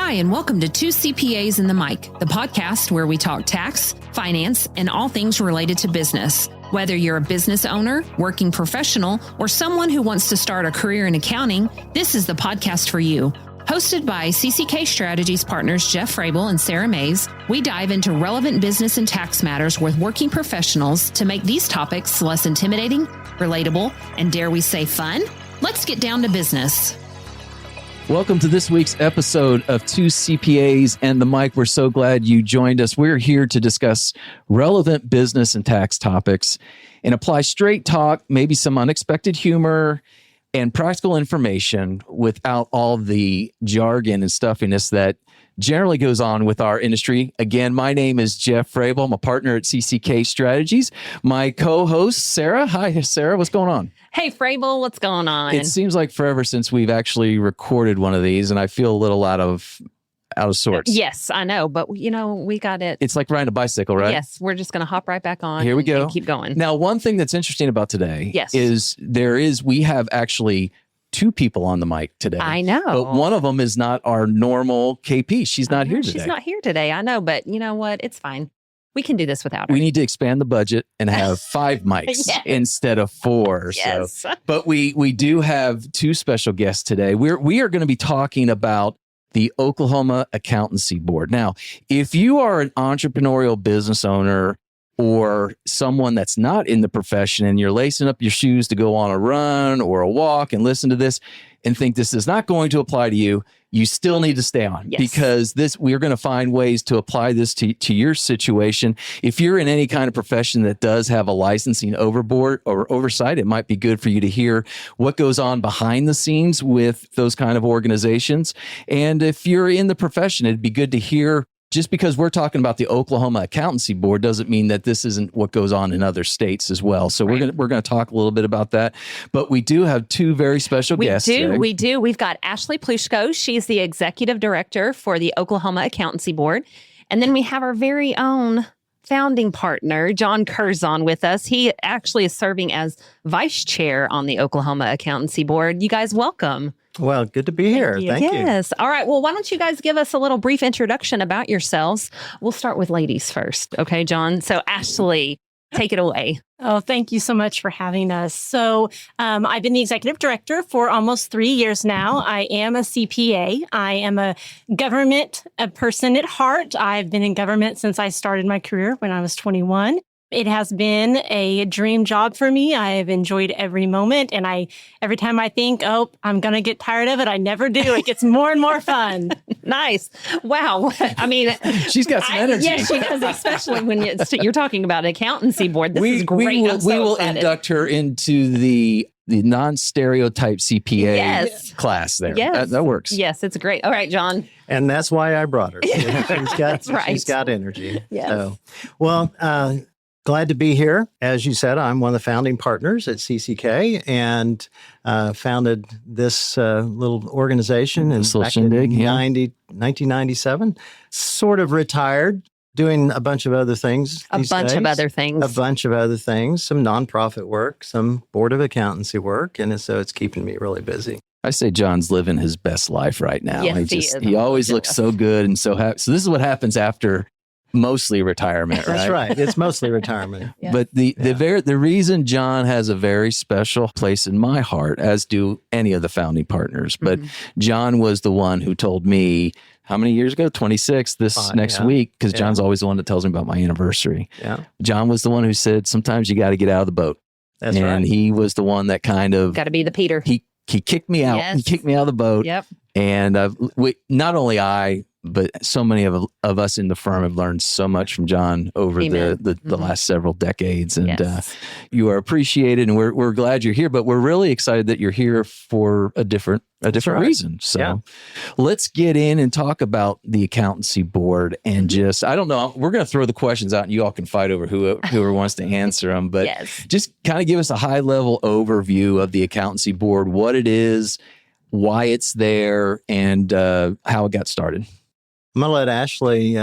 Hi, and welcome to Two CPAs in the Mic, the podcast where we talk tax, finance, and all things related to business. Whether you're a business owner, working professional, or someone who wants to start a career in accounting, this is the podcast for you. Hosted by CCK Strategies partners Jeff Frable and Sara, we dive into relevant business and tax matters with working professionals to make these topics less intimidating, relatable, and dare we say fun? Let's get down to business. Welcome to this week's episode of Two CPAs and the Mic. We're so glad you joined us. We're here to discuss relevant business and tax topics and apply straight talk, maybe some unexpected humor, and practical information without all the jargon and stuffiness that generally goes on with our industry. Again, my name is Jeff Frable. I'm a partner at CCK Strategies. My co-host, Sara. Hi, Sara. What's going on? Hey, Frable. What's going on? It seems like forever since we've actually recorded one of these, and I feel a little out of sorts. Yes, I know, but we got it. It's like riding a bicycle, right? Yes, we're just going to hop right back on. Here we go. And keep going. Now, one thing that's interesting about today is we have actually two people on the mic today. I know. But one of them is not our normal KP. She's not here today. She's not here today. I know, but you know what? It's fine. We can do this without her. We need to expand the budget and have 5 mics instead of 4. Yes. So, but we do have 2 special guests today. We are going to be talking about the Oklahoma Accountancy Board. Now, if you are an entrepreneurial business owner or someone that's not in the profession and you're lacing up your shoes to go on a run or a walk and listen to this and think this is not going to apply to you, you still need to stay on because we're going to find ways to apply this to your situation. If you're in any kind of profession that does have a licensing overboard or oversight, it might be good for you to hear what goes on behind the scenes with those kind of organizations. And if you're in the profession, it'd be good to hear. Just because we're talking about the Oklahoma Accountancy Board doesn't mean that this isn't what goes on in other states as well. So we're going to talk a little bit about that. But we do have 2 very special guests today. We do. We've got Ashley Plyushko. She's the executive director for the Oklahoma Accountancy Board. And then we have our very own founding partner, John Curzon, with us. He actually is serving as vice chair on the Oklahoma Accountancy Board. You guys, welcome. Well, good to be here. Thank you. Yes. All right. Well, why don't you guys give us a little brief introduction about yourselves? We'll start with ladies first. Okay, John. So Ashley, take it away. Oh, thank you so much for having us. So I've been the executive director for almost 3 years now. I am a CPA. I am a government person at heart. I've been in government since I started my career when I was 21. It has been a dream job for me. I have enjoyed every moment. And every time I think, I'm going to get tired of it, I never do. It gets more and more fun. Nice. Wow. I mean, she's got some energy. Yes, she does, especially when you're talking about an accountancy board. This is great. We will induct her into the non-stereotype CPA class there. Yes. That works. Yes, it's great. All right, John. And that's why I brought her. She's got energy. Yes. So, glad to be here. As you said, I'm one of the founding partners at CCK and founded this little organization back in 1997. Sort of retired, doing a bunch of other things. A bunch of other things. Some nonprofit work, some board of accountancy work. And so it's keeping me really busy. I say John's living his best life right now. Yes, he always looks so good and so happy. So this is what happens after mostly retirement, right? That's right. It's mostly retirement. Yes. But the reason John has a very special place in my heart, as do any of the founding partners, but John was the one who told me, how many years ago? 26 next week, because John's always the one that tells me about my anniversary. Yeah. John was the one who said, sometimes you got to get out of the boat. That's right. And he was the one that kind of... Got to be the Peter. He kicked me out. Yes. He kicked me out of the boat. Yep. And not only I, but so many of us in the firm have learned so much from John over the last several decades. And you are appreciated, and we're glad you're here. But we're really excited that you're here for a different reason. So let's get in and talk about the Accountancy Board and just, I don't know, we're going to throw the questions out and you all can fight over whoever wants to answer them. But just kind of give us a high-level overview of the Accountancy Board, what it is, why it's there, and how it got started. I'm going to let Ashley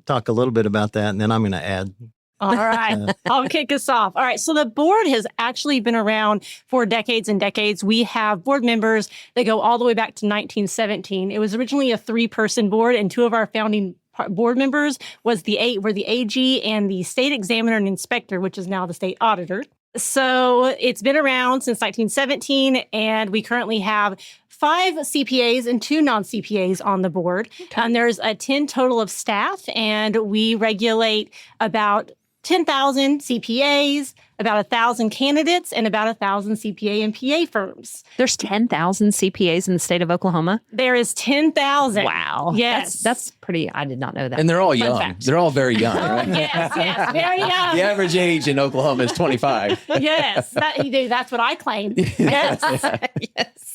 talk a little bit about that, and then I'm going to add All right. I'll kick us off. All right. So the board has actually been around for decades and decades. We have board members that go all the way back to 1917. It was originally a 3-person board, and 2 of our founding board members were the AG and the state examiner and inspector, which is now the state auditor. So it's been around since 1917, and we currently have 5 CPAs and 2 non-CPAs on the board. And there's a 10 total of staff, and we regulate about 10,000 CPAs, about 1,000 candidates, and about 1,000 CPA and PA firms. There's 10,000 CPAs in the state of Oklahoma? There is 10,000. Wow. Yes. That's pretty, I did not know that. And they're all Fun young. fact. They're all very young, right? Yes, very young. The average age in Oklahoma is 25. Yes, that's what I claim. Yes.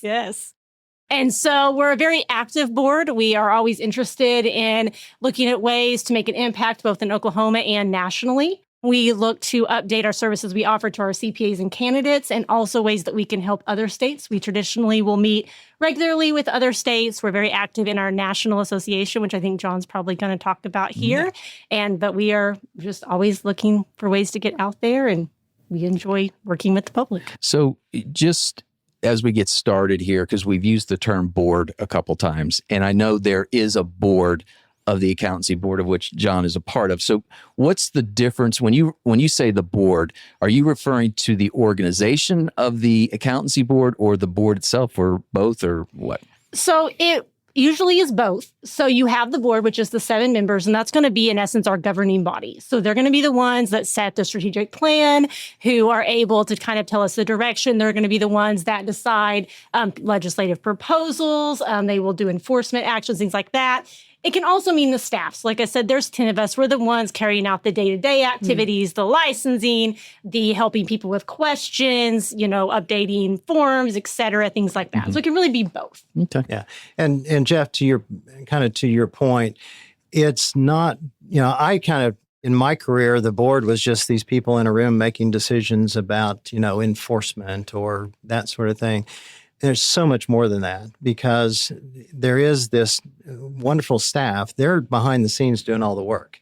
Yes. And so we're a very active board. We are always interested in looking at ways to make an impact both in Oklahoma and nationally. We look to update our services we offer to our CPAs and candidates, and also ways that we can help other states. We traditionally will meet regularly with other states. We're very active in our national association, which I think John's probably going to talk about here. But we are just always looking for ways to get out there, and we enjoy working with the public. So just as we get started here, because we've used the term board a couple times, and I know there is a board of the Accountancy Board of which John is a part of. So what's the difference when you say the board? Are you referring to the organization of the Accountancy Board or the board itself, or both, or what? So it usually is both. So you have the board, which is the 7 members, and that's going to be, in essence, our governing body. So they're going to be the ones that set the strategic plan, who are able to kind of tell us the direction. They're going to be the ones that decide legislative proposals. They will do enforcement actions, things like that. It can also mean the staff. So like I said, there's 10 of us. We're the ones carrying out the day-to-day activities, the licensing, the helping people with questions, updating forms, et cetera, things like that. So it can really be both. Okay. Yeah. And Jeff, to your point, it's not, in my career, the board was just these people in a room making decisions about, enforcement or that sort of thing. There's so much more than that, because there is this wonderful staff. They're behind the scenes doing all the work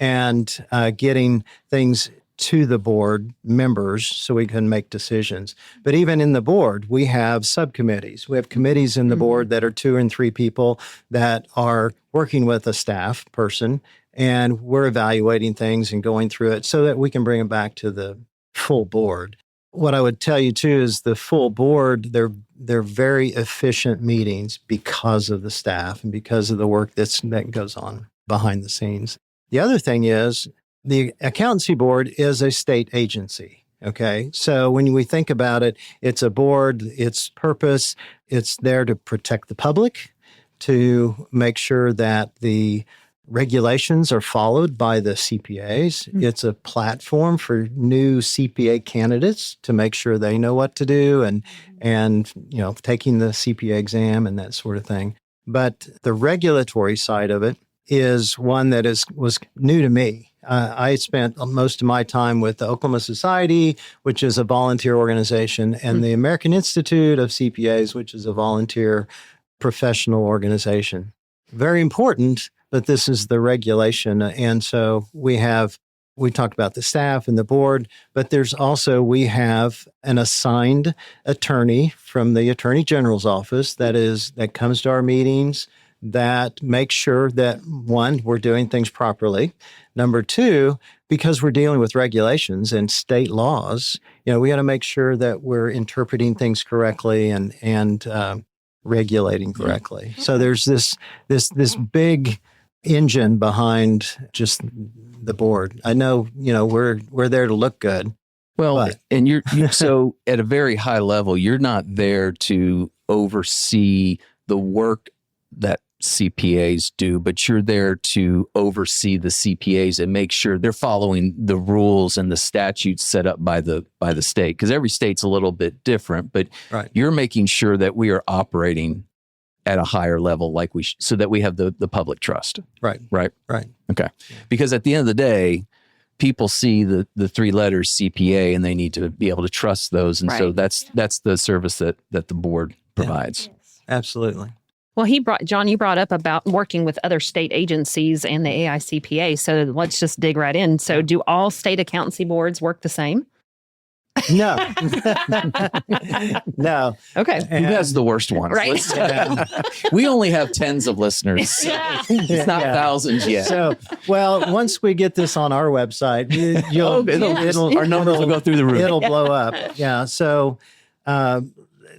and getting things to the board members so we can make decisions. But even in the board, we have subcommittees. We have committees in the board that are 2 and 3 people that are working with a staff person, and we're evaluating things and going through it so that we can bring it back to the full board. What I would tell you, too, is the full board, they're very efficient meetings because of the staff and because of the work that goes on behind the scenes. The other thing is the Accountancy Board is a state agency, okay? So when we think about it, it's a board, its purpose, it's there to protect the public, to make sure that the regulations are followed by the CPAs. It's a platform for new CPA candidates to make sure they know what to do and taking the CPA exam and that sort of thing. But the regulatory side of it is one that was new to me. I spent most of my time with the Oklahoma Society, which is a volunteer organization, and the American Institute of CPAs, which is a volunteer professional organization. Very important, but this is the regulation. And so we talked about the staff and the board, but we have an assigned attorney from the Attorney General's office that comes to our meetings, that makes sure that, 1, we're doing things properly. Number 2, because we're dealing with regulations and state laws, we got to make sure that we're interpreting things correctly and regulating correctly. So there's this big engine behind just the board. I know, we're there to look good. Well, and you're so at a very high level, you're not there to oversee the work that CPAs do, but you're there to oversee the CPAs and make sure they're following the rules and the statutes set up by the state, because every state's a little bit different, but you're making sure that we are operating at a higher level, so that we have the public trust. Right. Okay. Because at the end of the day, people see the 3 letters CPA and they need to be able to trust those. And so that's the service that the board provides. Yes. Absolutely. Well, John, you brought up about working with other state agencies and the AICPA. So let's just dig right in. So do all state accountancy boards work the same? No. No. Okay. Who has the worst ones? Right. We only have tens of listeners. It's not thousands yet. So, well, once we get this on our website, our numbers will go through the roof. It'll blow up. Yeah. So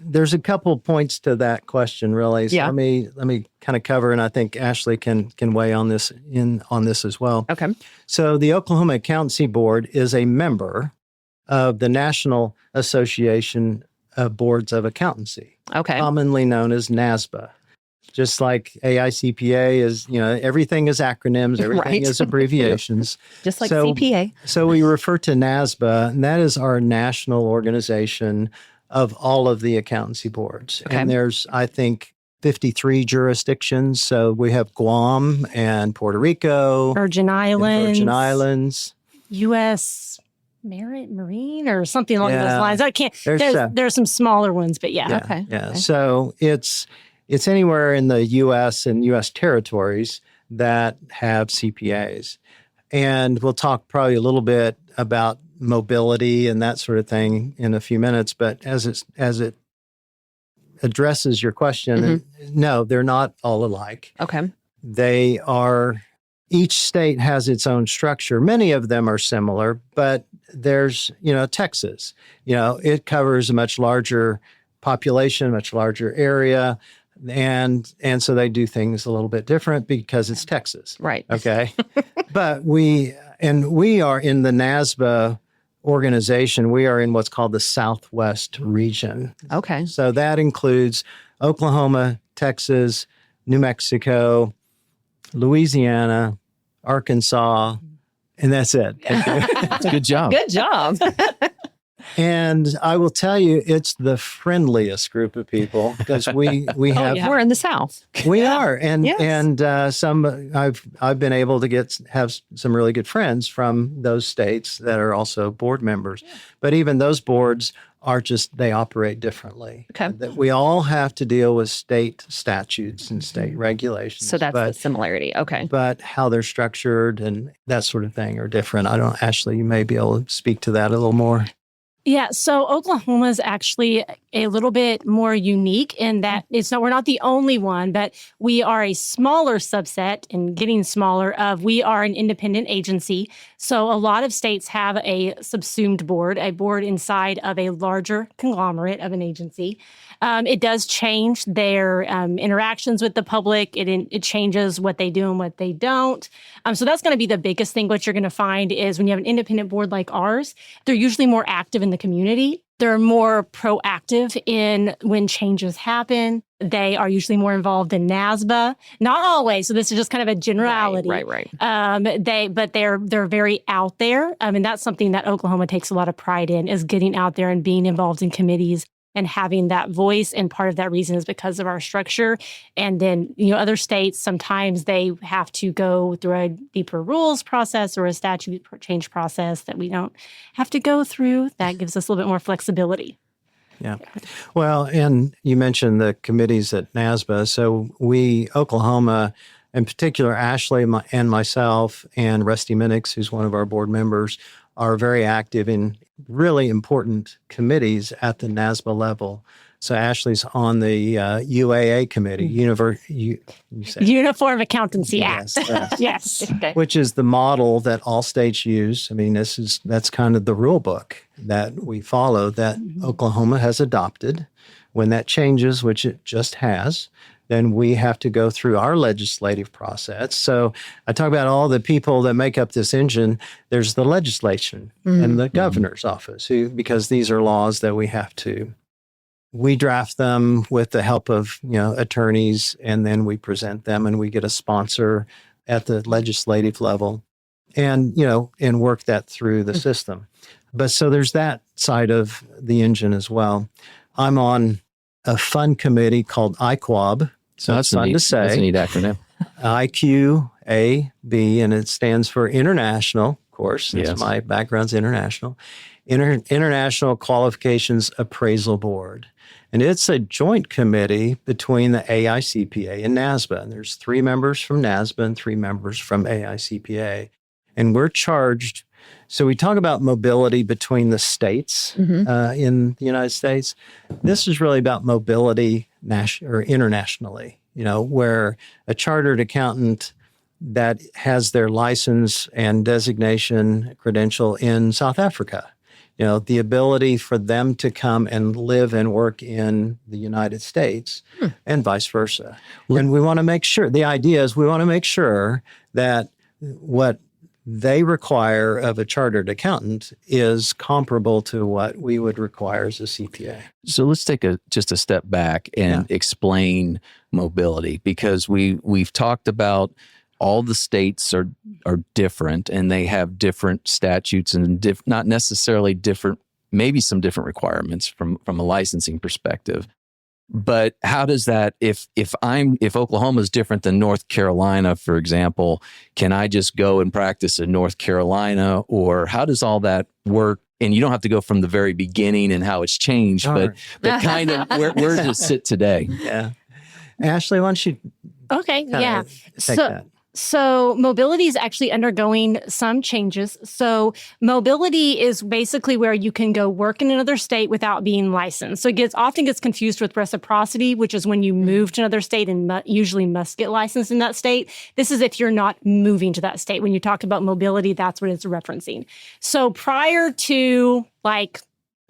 there's a couple points to that question, really. So let me kind of cover, and I think Ashley can weigh on this as well. Okay. So the Oklahoma Accountancy Board is a member of the National Association of Boards of Accountancy, commonly known as NASBA. Just like AICPA is, everything is acronyms, everything is abbreviations. Just like CPA. So we refer to NASBA, and that is our national organization of all of the accountancy boards. Okay. And there's, I think, 53 jurisdictions. So we have Guam and Puerto Rico, Virgin Islands, U.S. Marine or something along those lines. I can't. There's some smaller ones, but Okay. So it's anywhere in the U.S. and U.S. territories that have CPAs, and we'll talk probably a little bit about mobility and that sort of thing in a few minutes. But as it addresses your question, no, they're not all alike. Okay. They are. Each state has its own structure. Many of them are similar, but there's, Texas, it covers a much larger population, much larger area. And so they do things a little bit different because it's Texas. Right. Okay. But we are in the NASBA organization. We are in what's called the Southwest region. Okay. So that includes Oklahoma, Texas, New Mexico, Louisiana, Arkansas, and that's it. Good job. Good job. And I will tell you, it's the friendliest group of people because we have. We're in the South. We are, and yes. some I've been able to have some really good friends from those states that are also board members. Yeah. But even those boards are they operate differently. Okay. That we all have to deal with state statutes and state regulations. So that's the similarity. Okay. But how they're structured and that sort of thing are different. Ashley, you may be able to speak to that a little more. Yeah, so Oklahoma is actually a little bit more unique in that we're not the only one, but we are a smaller subset and getting smaller we are an independent agency. So a lot of states have a subsumed board, a board inside of a larger conglomerate of an agency. It does change their interactions with the public. It changes what they do and what they don't. So that's going to be the biggest thing. What you're going to find is when you have an independent board like ours, they're usually more active in the community. They're more proactive in when changes happen. They are usually more involved in NASBA. Not always. So this is just kind of a generality. Right. They're very out there. And that's something that Oklahoma takes a lot of pride in, is getting out there and being involved in committees and having that voice. And part of that reason is because of our structure. And then, other states, sometimes they have to go through a deeper rules process or a statute change process that we don't have to go through. That gives us a little bit more flexibility. Yeah. Well, and you mentioned the committees at NASBA. So Oklahoma, in particular, Ashley and myself and Rusty Minix, who's one of our board members, are very active in really important committees at the NASBA level. So Ashley's on the UAA committee, Uniform Accountancy Act. Yes. Okay. Which is the model that all states use. I mean, that's kind of the rule book that we follow that Oklahoma has adopted. When that changes, which it just has, then we have to go through our legislative process. So I talk about all the people that make up this engine. There's the legislation and the governor's office, because these are laws that we draft them with the help of, attorneys, and then we present them and we get a sponsor at the legislative level and work that through the system. But so there's that side of the engine as well. I'm on a fun committee called IQAB. So that's fun to say. That's a neat acronym. IQAB, and it stands for International, of course. Yes. My background's international. International Qualifications Appraisal Board. And it's a joint committee between the AICPA and NASBA. And there's 3 members from NASBA and 3 members from AICPA. And we're charged. So we talk about mobility between the states in the United States. This is really about mobility internationally, where a chartered accountant that has their license and designation credential in South Africa, the ability for them to come and live and work in the United States and vice versa. And we want to make sure, the idea is we want to make sure that what they require of a chartered accountant is comparable to what we would require as a CPA. So let's take just a step back and explain mobility, because we've talked about all the states are different and they have different statutes and not necessarily different, maybe some different requirements from a licensing perspective. But how does that, if Oklahoma is different than North Carolina, for example, can I just go and practice in North Carolina, or how does all that work? And you don't have to go from the very beginning and how it's changed, but kind of where does it sit today? Yeah. Ashley, why don't you take that? So mobility is actually undergoing some changes. So mobility is basically where you can go work in another state without being licensed. So it often gets confused with reciprocity, which is when you move to another state and usually must get licensed in that state. This is if you're not moving to that state. When you talk about mobility, that's what it's referencing. So prior to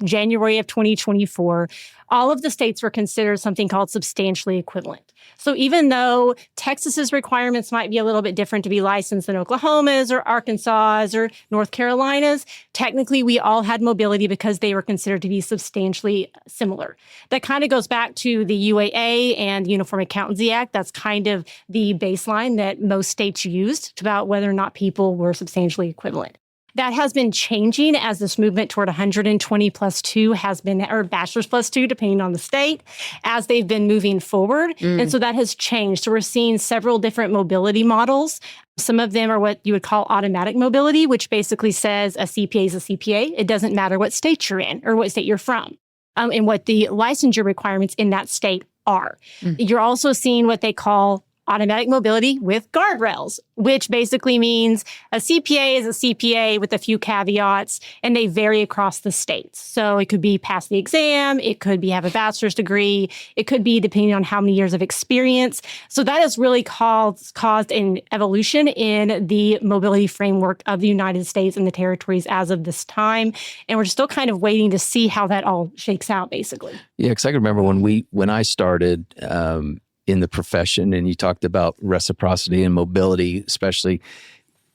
January of 2024, all of the states were considered something called substantially equivalent. So even though Texas's requirements might be a little bit different to be licensed than Oklahoma's or Arkansas's or North Carolina's, technically we all had mobility because they were considered to be substantially similar. That kind of goes back to the UAA and the Uniform Accountancy Act. That's kind of the baseline that most states used about whether or not people were substantially equivalent. That has been changing as this movement toward 120 plus 2 has been, or bachelor's plus 2, depending on the state, as they've been moving forward. And so that has changed. So we're seeing several different mobility models. Some of them are what you would call automatic mobility, which basically says a CPA is a CPA. It doesn't matter what state you're in or what state you're from, and what the licensure requirements in that state are. You're also seeing what they call automatic mobility with guardrails, which basically means a CPA is a CPA with a few caveats, and they vary across the states. So it could be pass the exam, it could be have a bachelor's degree, it could be depending on how many years of experience. So that has really caused an evolution in the mobility framework of the United States and the territories as of this time. And we're still kind of waiting to see how that all shakes out, basically. Yeah, because I can remember when I started in the profession, and you talked about reciprocity and mobility, especially,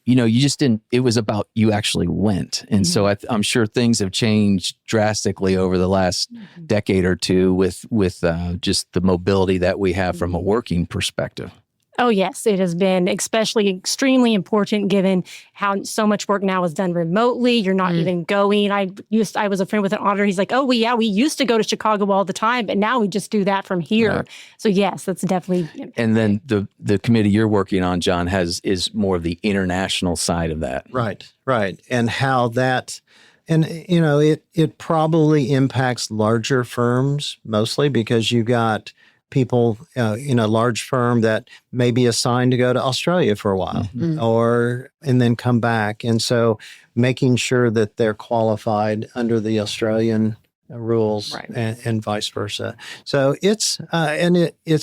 you just didn't, it was about you actually went. And so I'm sure things have changed drastically over the last decade or two with just the mobility that we have from a working perspective. Oh, yes, it has been especially extremely important given how so much work now is done remotely. You're not even going. I was a friend with an auditor. He's like, we used to go to Chicago all the time, but now we just do that from here. So yes, that's definitely. And then the committee you're working on, John, is more of the international side of that. Right. And how that, and it probably impacts larger firms mostly because you got people in a large firm that may be assigned to go to Australia for a while and then come back. And so making sure that they're qualified under the Australian rules and vice versa. So it's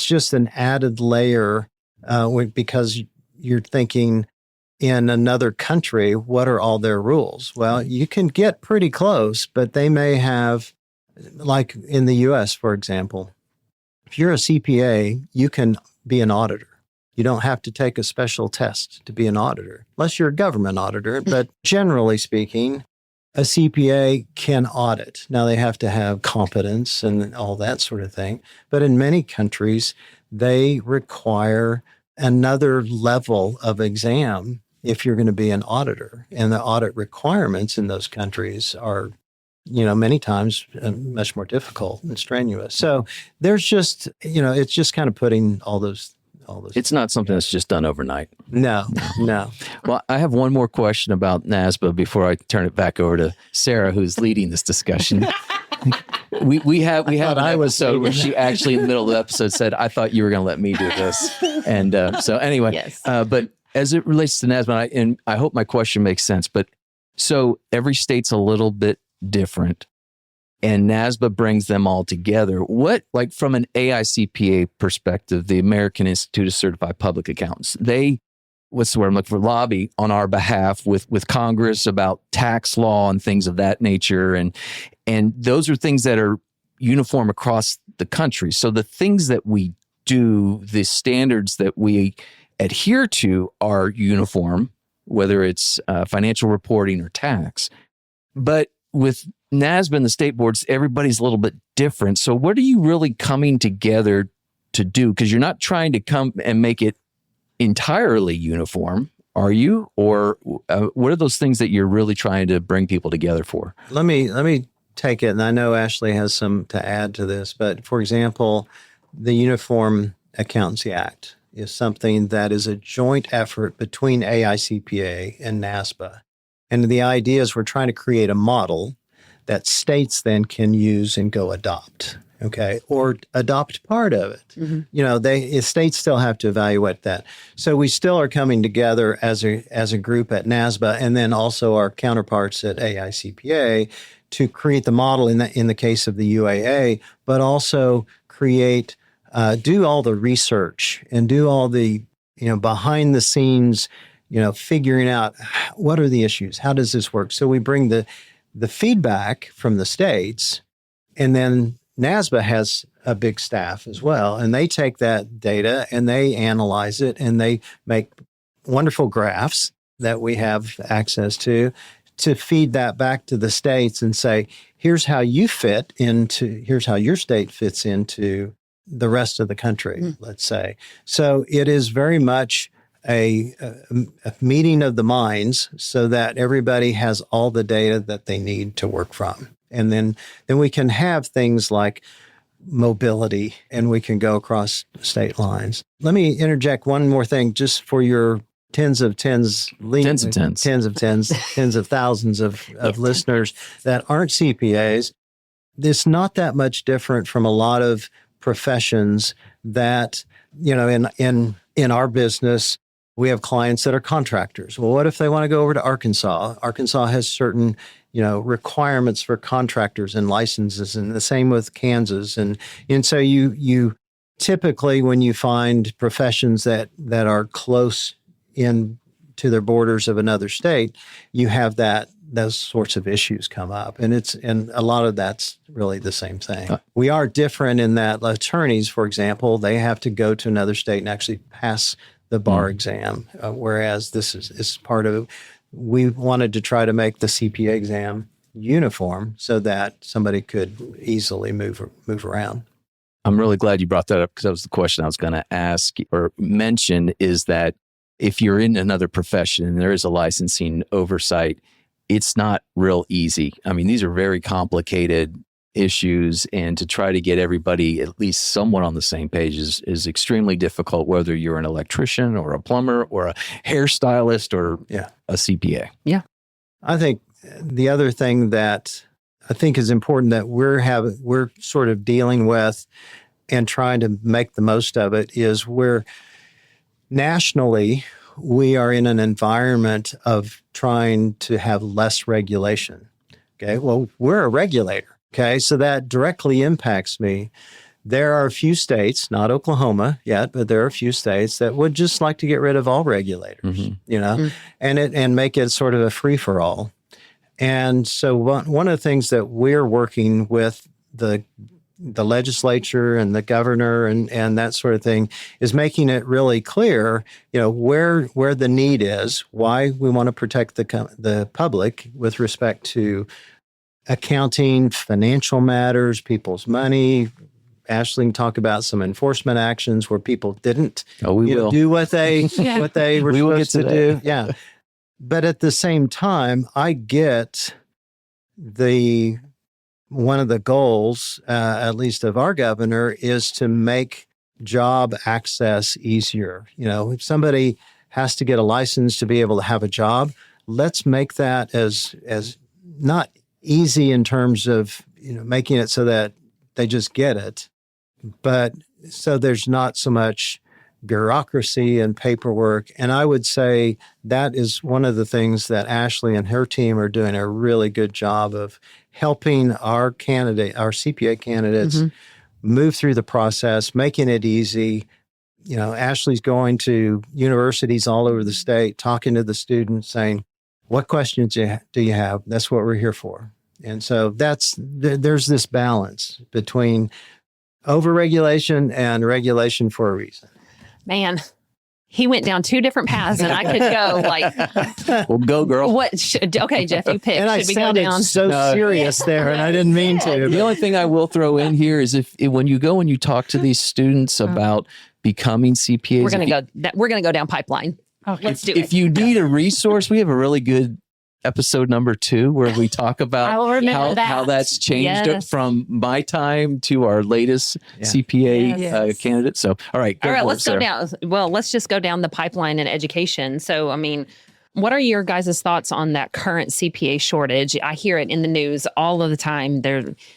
just an added layer because you're thinking in another country, what are all their rules? Well, you can get pretty close, but they may have, like in the U.S., for example, if you're a CPA, you can be an auditor. You don't have to take a special test to be an auditor, unless you're a government auditor. But generally speaking, a CPA can audit. Now, they have to have competence and all that sort of thing. But in many countries, they require another level of exam if you're going to be an auditor. And the audit requirements in those countries are many times much more difficult and strenuous. So there's just, it's just kind of putting all those. It's not something that's just done overnight. No. Well, I have one more question about NASBA before I turn it back over to Sara, who's leading this discussion. We have an I was episode where she actually in the middle of the episode said, "I thought you were going to let me do this," and so anyway. Yes. But as it relates to NASBA, and I hope my question makes sense. But so every state's a little bit different, and NASBA brings them all together. What, like from an AICPA perspective, the American Institute of Certified Public Accountants, what's the word I'm looking for? Lobby on our behalf with Congress about tax law and things of that nature. And those are things that are uniform across the country. So the things that we do, the standards that we adhere to are uniform, whether it's financial reporting or tax. But with NASBA and the state boards, everybody's a little bit different. So what are you really coming together to do? Because you're not trying to come and make it entirely uniform, are you? Or what are those things that you're really trying to bring people together for? Let me take it, and I know Ashley has some to add to this, but for example, the Uniform Accountancy Act is something that is a joint effort between AICPA and NASBA. And the idea is we're trying to create a model that states then can use and go adopt. Okay, or adopt part of it. Mm-hmm. You know, states still have to evaluate that. So we still are coming together as a group at NASBA, and then also our counterparts at AICPA to create the model in the case of the UAA, but also do all the research and do all the behind the scenes, figuring out what are the issues, how does this work. So we bring the feedback from the states, and then NASBA has a big staff as well, and they take that data and they analyze it and they make wonderful graphs that we have access to feed that back to the states and say, here's how your state fits into the rest of the country, let's say. So it is very much a meeting of the minds so that everybody has all the data that they need to work from. And then we can have things like mobility, and we can go across state lines. Let me interject one more thing just for your tens of thousands of listeners that aren't CPAs. It's not that much different from a lot of professions that, in our business, we have clients that are contractors. Well, what if they want to go over to Arkansas? Arkansas has certain requirements for contractors and licenses, and the same with Kansas. And so you typically, when you find professions that are close in to their borders of another state, you have those sorts of issues come up. And a lot of that's really the same thing. We are different in that attorneys, for example, they have to go to another state and actually pass the bar exam, whereas this is part of it. We wanted to try to make the CPA exam uniform so that somebody could easily move around. I'm really glad you brought that up, because that was the question I was going to ask or mention, is that if you're in another profession and there is a licensing oversight, it's not real easy. I mean, these are very complicated issues, and to try to get everybody at least somewhat on the same page is extremely difficult, whether you're an electrician or a plumber or a hairstylist or a CPA. Yeah. I think the other thing that I think is important that we're sort of dealing with and trying to make the most of it is nationally, we are in an environment of trying to have less regulation. Okay. Well, we're a regulator. Okay, so that directly impacts me. There are a few states, not Oklahoma yet, but there are a few states that would just like to get rid of all regulators, and make it sort of a free-for-all. And so one of the things that we're working with the legislature and the governor and that sort of thing is making it really clear, where the need is, why we want to protect the public with respect to accounting, financial matters, people's money. Ashley can talk about some enforcement actions where people didn't do what they were supposed to do. Yeah. But at the same time, I get one of the goals, at least of our governor, is to make job access easier. If somebody has to get a license to be able to have a job, let's make that as not easy in terms of, making it so that they just get it. But so there's not so much bureaucracy and paperwork. And I would say that is one of the things that Ashley and her team are doing a really good job of helping our CPA candidates move through the process, making it easy. Ashley's going to universities all over the state, talking to the students, saying, what questions do you have? That's what we're here for. And so there's this balance between overregulation and regulation for a reason. Man, he went down two different paths, and I could go well, go girl. Okay, Jeff, you pick. And I sounded so serious there, and I didn't mean to. The only thing I will throw in here is if when you go and you talk to these students about becoming CPAs, we're gonna go down pipeline. Okay. Let's do it. If you need a resource, we have a really good episode number 2 where we talk about how that's changed from my time to our latest CPA candidate. So, all right, let's go down. Well, let's just go down the pipeline in education. So, I mean, what are your guys' thoughts on that current CPA shortage? I hear it in the news all of the time.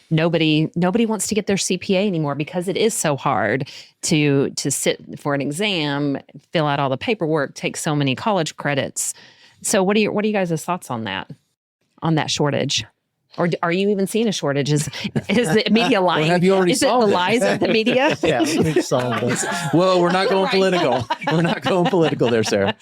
Nobody wants to get their CPA anymore because it is so hard to sit for an exam, fill out all the paperwork, take so many college credits. So what are you guys' thoughts on that shortage? Or are you even seeing a shortage? Is the media lying? Have you already solved the lies of the media? Yeah, we've solved this. Well, we're not going political. We're not going political there, Sarah.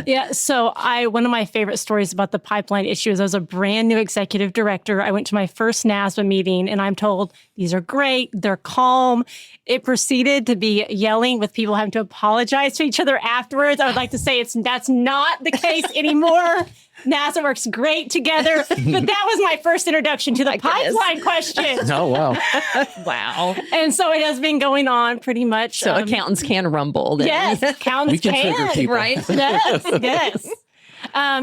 Yeah. So one of my favorite stories about the pipeline issue is I was a brand new executive director. I went to my first NASBA meeting and I'm told these are great. They're calm. It proceeded to be yelling with people having to apologize to each other afterwards. I would like to say that's not the case anymore. NASBA works great together, but that was my first introduction to the pipeline question. Oh, wow. Wow. And so it has been going on pretty much. So accountants can rumble. Then. Yes, accountants we can trigger people. Right? Yes.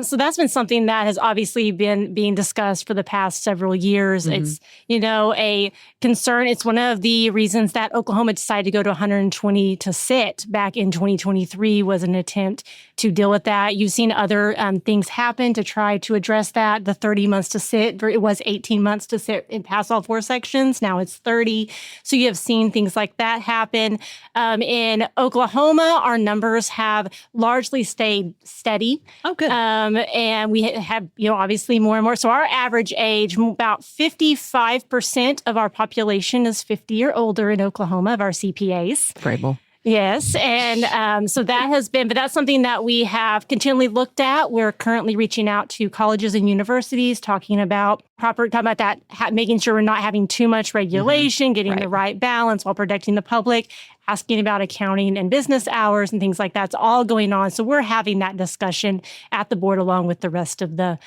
So that's been something that has obviously been being discussed for the past several years. It's, a concern. It's one of the reasons that Oklahoma decided to go to 120 to sit back in 2023 was an attempt to deal with that. You've seen other things happen to try to address that. The 30 months to sit, it was 18 months to sit and pass all 4 sections. Now it's 30. So you have seen things like that happen. In Oklahoma, our numbers have largely stayed steady. Oh, good. And we have, obviously more and more. So our average age, about 55% of our population is 50 or older in Oklahoma of our CPAs. Frable. Yes. And so that has been, but that's something that we have continually looked at. We're currently reaching out to colleges and universities, talking about that, making sure we're not having too much regulation, getting the right balance while protecting the public, asking about accounting and business hours and things like that. It's all going on. So we're having that discussion at the board along with the rest of the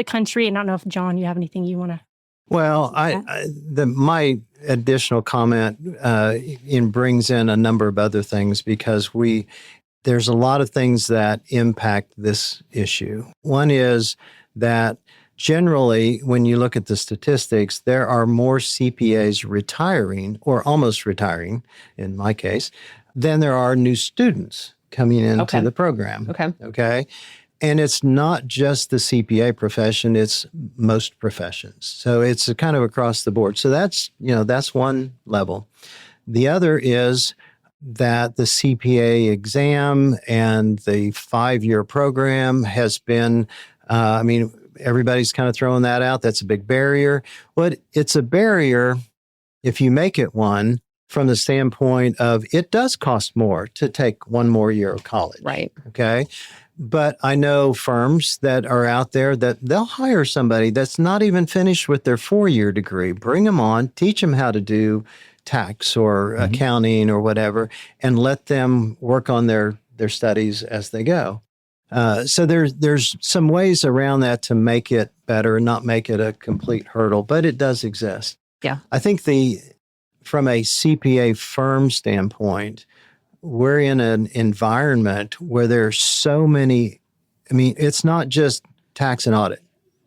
country. And I don't know if, John, you have anything you want to. Well, my additional comment brings in a number of other things because there's a lot of things that impact this issue. One is that generally, when you look at the statistics, there are more CPAs retiring or almost retiring, in my case, than there are new students coming into the program. Okay. And it's not just the CPA profession, it's most professions. So it's kind of across the board. So that's one level. The other is that the CPA exam and the 5-year program has been, everybody's kind of throwing that out. That's a big barrier. But it's a barrier if you make it one from the standpoint of it does cost more to take one more year of college. Right. Okay. But I know firms that are out there that they'll hire somebody that's not even finished with their 4-year degree, bring them on, teach them how to do tax or accounting or whatever, and let them work on their studies as they go. So there's some ways around that to make it better and not make it a complete hurdle, but it does exist. Yeah. I think from a CPA firm standpoint, we're in an environment where there's so many, it's not just tax and audit,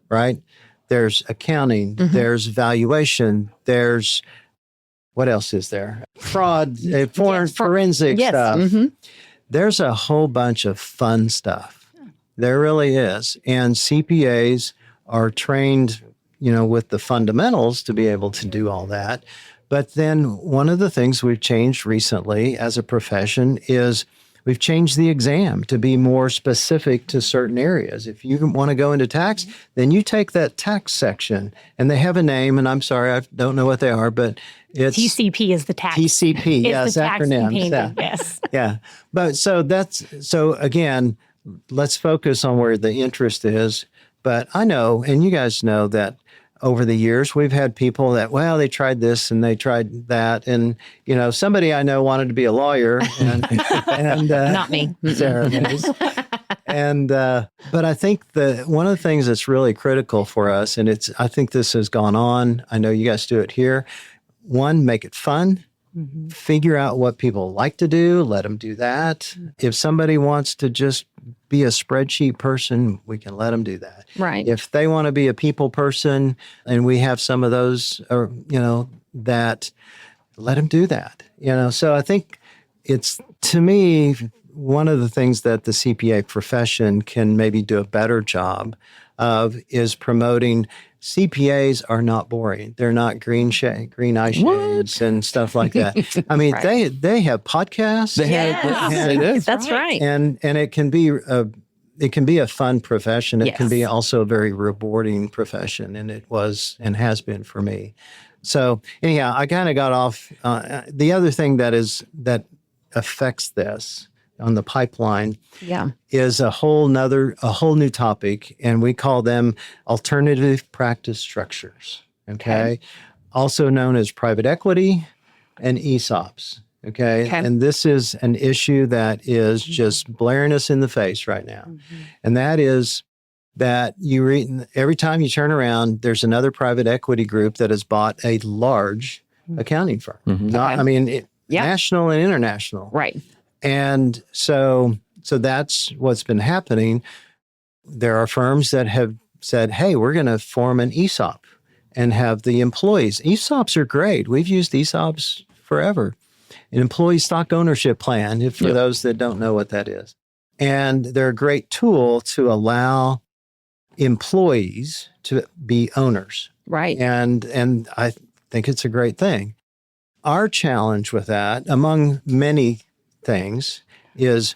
right? There's accounting, there's valuation, there's, what else is there? Fraud, forensic stuff. There's a whole bunch of fun stuff. There really is. And CPAs are trained with the fundamentals to be able to do all that. But then one of the things we've changed recently as a profession is we've changed the exam to be more specific to certain areas. If you want to go into tax, then you take that tax section, and they have a name, and I'm sorry, I don't know what they are, but it's TCP is the tax. TCP, It's the tax acronym. companion, yes. Yeah. But so again, let's focus on where the interest is. But I know, and you guys know that over the years, we've had people that, well, they tried this and they tried that. And, somebody I know wanted to be a lawyer. And Not me. Sara is. And, but I think one of the things that's really critical for us, and I think this has gone on, I know you guys do it here. One, make it fun. Mm-hmm. Figure out what people like to do. Let them do that. Mm-hmm. If somebody wants to just be a spreadsheet person, we can let them do that. Right. If they want to be a people person, and we have some of those, that let them do that. So I think it's, to me, one of the things that the CPA profession can maybe do a better job of is promoting. CPAs are not boring. They're not green eye shades and stuff like that. I mean, right. they have podcasts. They do. That's right. And it can be a fun profession. It can be also a very rewarding profession, and it was and has been for me. So anyhow, I kind of got off. The other thing that affects this on the pipeline is a whole new topic, and we call them alternative practice structures, okay? Also known as private equity and ESOPs, okay? And this is an issue that is just blaring us in the face right now. Mm-hmm. And that is that you read, every time you turn around, there's another private equity group that has bought a large accounting firm. Mm-hmm. National and international. Right. And so that's what's been happening. There are firms that have said, hey, we're going to form an ESOP and have the employees. ESOPs are great. We've used ESOPs forever. An employee stock ownership plan, for those that don't know what that is. And they're a great tool to allow employees to be owners. Right. And I think it's a great thing. Our challenge with that, among many things, is,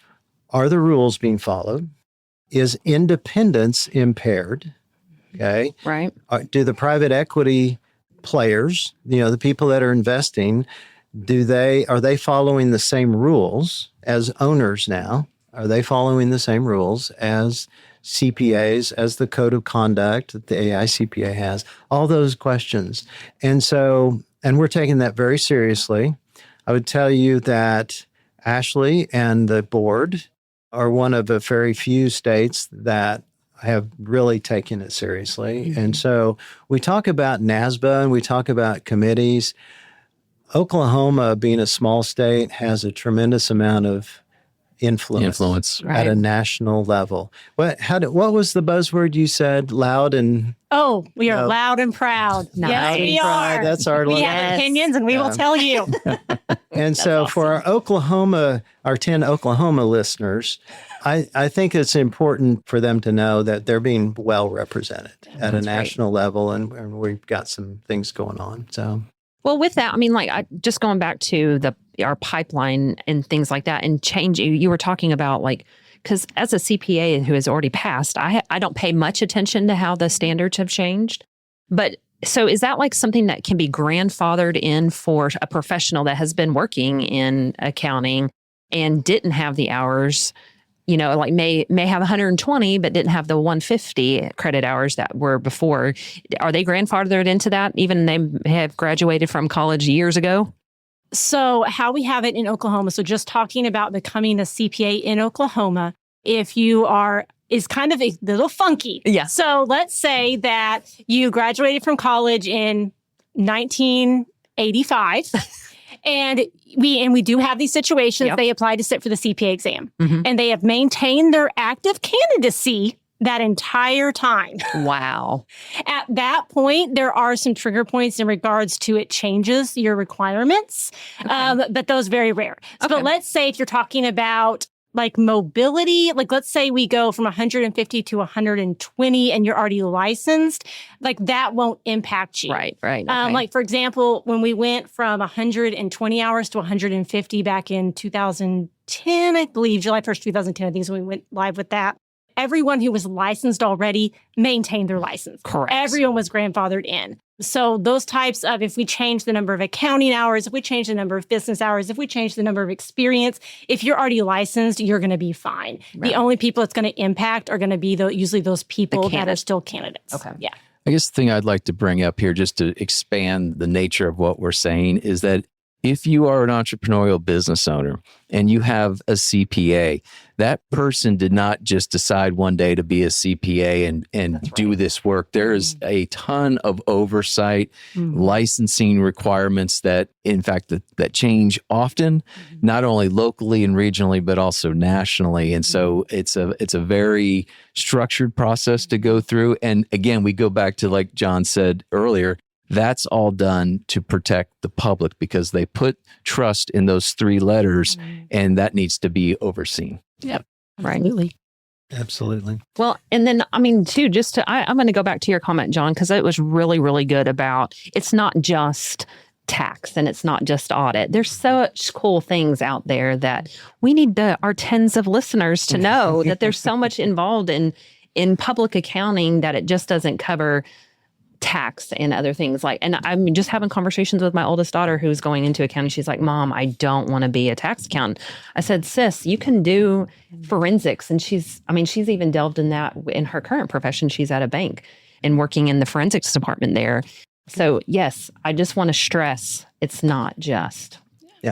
are the rules being followed? Is independence impaired? Okay. Right. Do the private equity players, the people that are investing, are they following the same rules as owners now? Are they following the same rules as CPAs, as the code of conduct that the AICPA has? All those questions. And we're taking that very seriously. I would tell you that Ashley and the board are one of the very few states that have really taken it seriously. Mm-hmm. And so we talk about NASBA and we talk about committees. Oklahoma, being a small state, has a tremendous amount of influence at a national level. What was the buzzword you said? Loud and... Oh, we are loud and proud. Yes, we are. That's our... We have opinions, and we will tell you. And so awesome. For our 10 Oklahoma listeners, I think it's important for them to know that they're being well represented at a national level, and we've got some things going on. So... Well, with that, I mean, just going back to our pipeline and things like that, and changing, you were talking about because as a CPA who has already passed, I don't pay much attention to how the standards have changed. But so is that something that can be grandfathered in for a professional that has been working in accounting and didn't have the hours, may have 120, but didn't have the 150 credit hours that were before? Are they grandfathered into that, even they have graduated from college years ago? So how we have it in Oklahoma, so just talking about becoming a CPA in Oklahoma, if you is kind of a little funky. Yeah. So let's say that you graduated from college in 1985. And we do have these situations. They apply to sit for the CPA exam. Mm-hmm. And they have maintained their active candidacy that entire time. Wow. At that point, there are some trigger points in regards to it changes your requirements, but those very rare. So, but let's say if you're talking about like mobility, like let's say we go from 150 to 120 and you're already licensed, like that won't impact you. Right. Okay. Like, for example, when we went from 120 hours to 150 back in 2010, I believe, July 1st, 2010, I think is when we went live with that. Everyone who was licensed already maintained their license. Correct. Everyone was grandfathered in. So those types of, if we change the number of accounting hours, if we change the number of business hours, if we change the number of experience, if you're already licensed, you're going to be fine. Right. The only people it's going to impact are going to be usually those people that are still candidates. Okay. Yeah. I guess the thing I'd like to bring up here, just to expand the nature of what we're saying, is that if you are an entrepreneurial business owner and you have a CPA, that person did not just decide one day to be a CPA and do this work. There is a ton of oversight, licensing requirements that, in fact, that change often, not only locally and regionally, but also nationally. And so it's a very structured process to go through. And again, we go back to, like John said earlier, that's all done to protect the public because they put trust in those three letters, and that needs to be overseen. Yep. Right. Absolutely. Well, and then, I mean, too, I'm going to go back to your comment, John, because it was really, really good about it's not just tax and it's not just audit. There's such cool things out there that we need our tens of listeners to know that there's so much involved in public accounting that it just doesn't cover tax and other things. And I'm just having conversations with my oldest daughter who's going into accounting. She's like, Mom, I don't want to be a tax accountant. I said, sis, you can do forensics. And she's even delved in that in her current profession. She's at a bank and working in the forensics department there. So yes, I just want to stress it's not just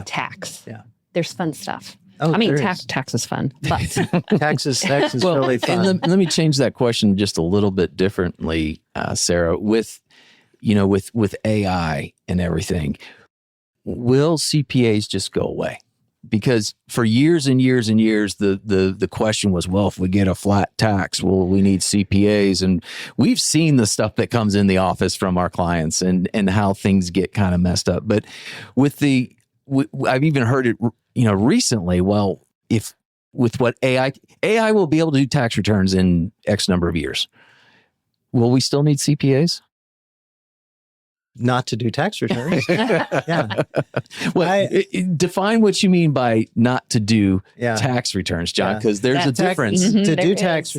tax. Yeah. There's fun stuff. Oh, tax is fun, but tax is really fun. And let me change that question just a little bit differently, Sara. With AI and everything, will CPAs just go away? Because for years and years and years, the question was, well, if we get a flat tax, well, we need CPAs, and we've seen the stuff that comes in the office from our clients and how things get kind of messed up. But I've even heard it, recently. Well, if with what AI will be able to do tax returns in X number of years, will we still need CPAs? Not to do tax returns. Yeah. Well, define what you mean by not to do tax returns, John, because there's a difference. To do tax,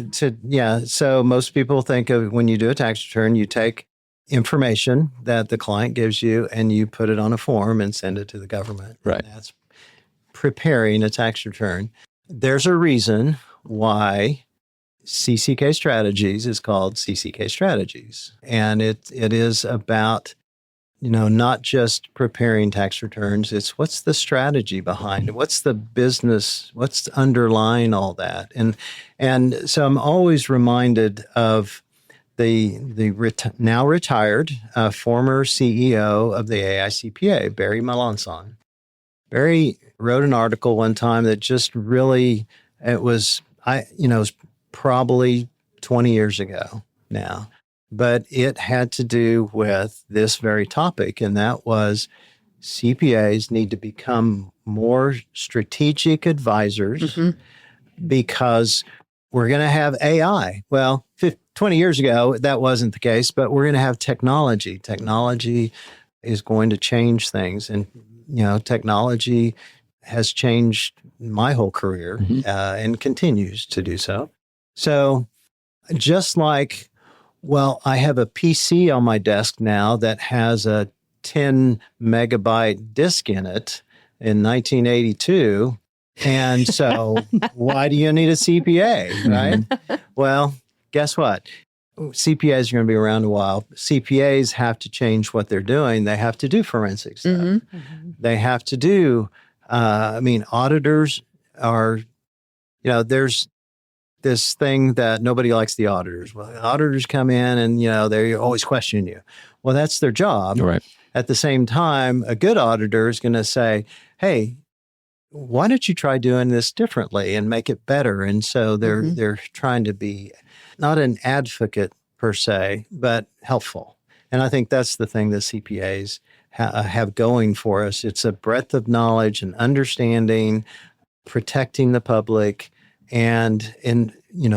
so most people think of when you do a tax return, you take information that the client gives you and you put it on a form and send it to the government. Right. And that's preparing a tax return. There's a reason why CCK Strategies is called CCK Strategies. And it is about, not just preparing tax returns. It's what's the strategy behind it? What's the business? What's underlying all that? And so I'm always reminded of the now retired former CEO of the AICPA, Barry Melanson. Barry wrote an article one time that just really, it was probably 20 years ago now, but it had to do with this very topic, and that was CPAs need to become more strategic advisors because we're going to have AI. Well, 20 years ago, that wasn't the case, but we're going to have technology. Technology is going to change things, and technology has changed my whole career and continues to do so. So just like, I have a PC on my desk now that has a 10 megabyte disk in it in 1982. And so why do you need a CPA, right? Well, guess what? CPAs are going to be around a while. CPAs have to change what they're doing. They have to do forensic stuff. They have to do, auditors are, there's this thing that nobody likes the auditors. Well, the auditors come in and, they always question you. Well, that's their job. Right. At the same time, a good auditor is going to say, hey, why don't you try doing this differently and make it better? And so they're trying to be not an advocate per se, but helpful. And I think that's the thing that CPAs have going for us. It's a breadth of knowledge and understanding, protecting the public and in,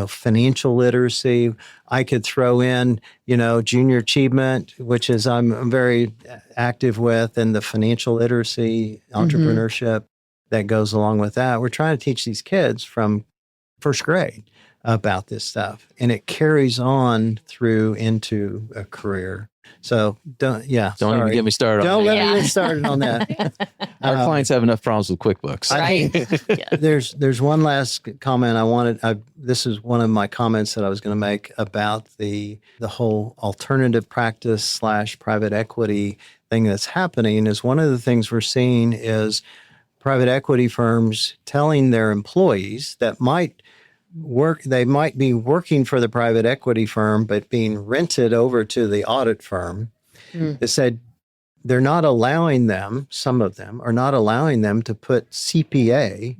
financial literacy. I could throw in, junior achievement, which is I'm very active with, and the financial literacy, entrepreneurship that goes along with that. We're trying to teach these kids from first grade about this stuff, and it carries on through into a career. So don't even get me started on that. Don't let me get started on that. Our clients have enough problems with QuickBooks. Right. There's one last comment I wanted. This is one of my comments that I was going to make about the whole alternative practice / private equity thing that's happening. Is one of the things we're seeing is private equity firms telling their employees that they might be working for the private equity firm, but being rented over to the audit firm. They said they're not allowing them, some of them are not allowing them to put CPA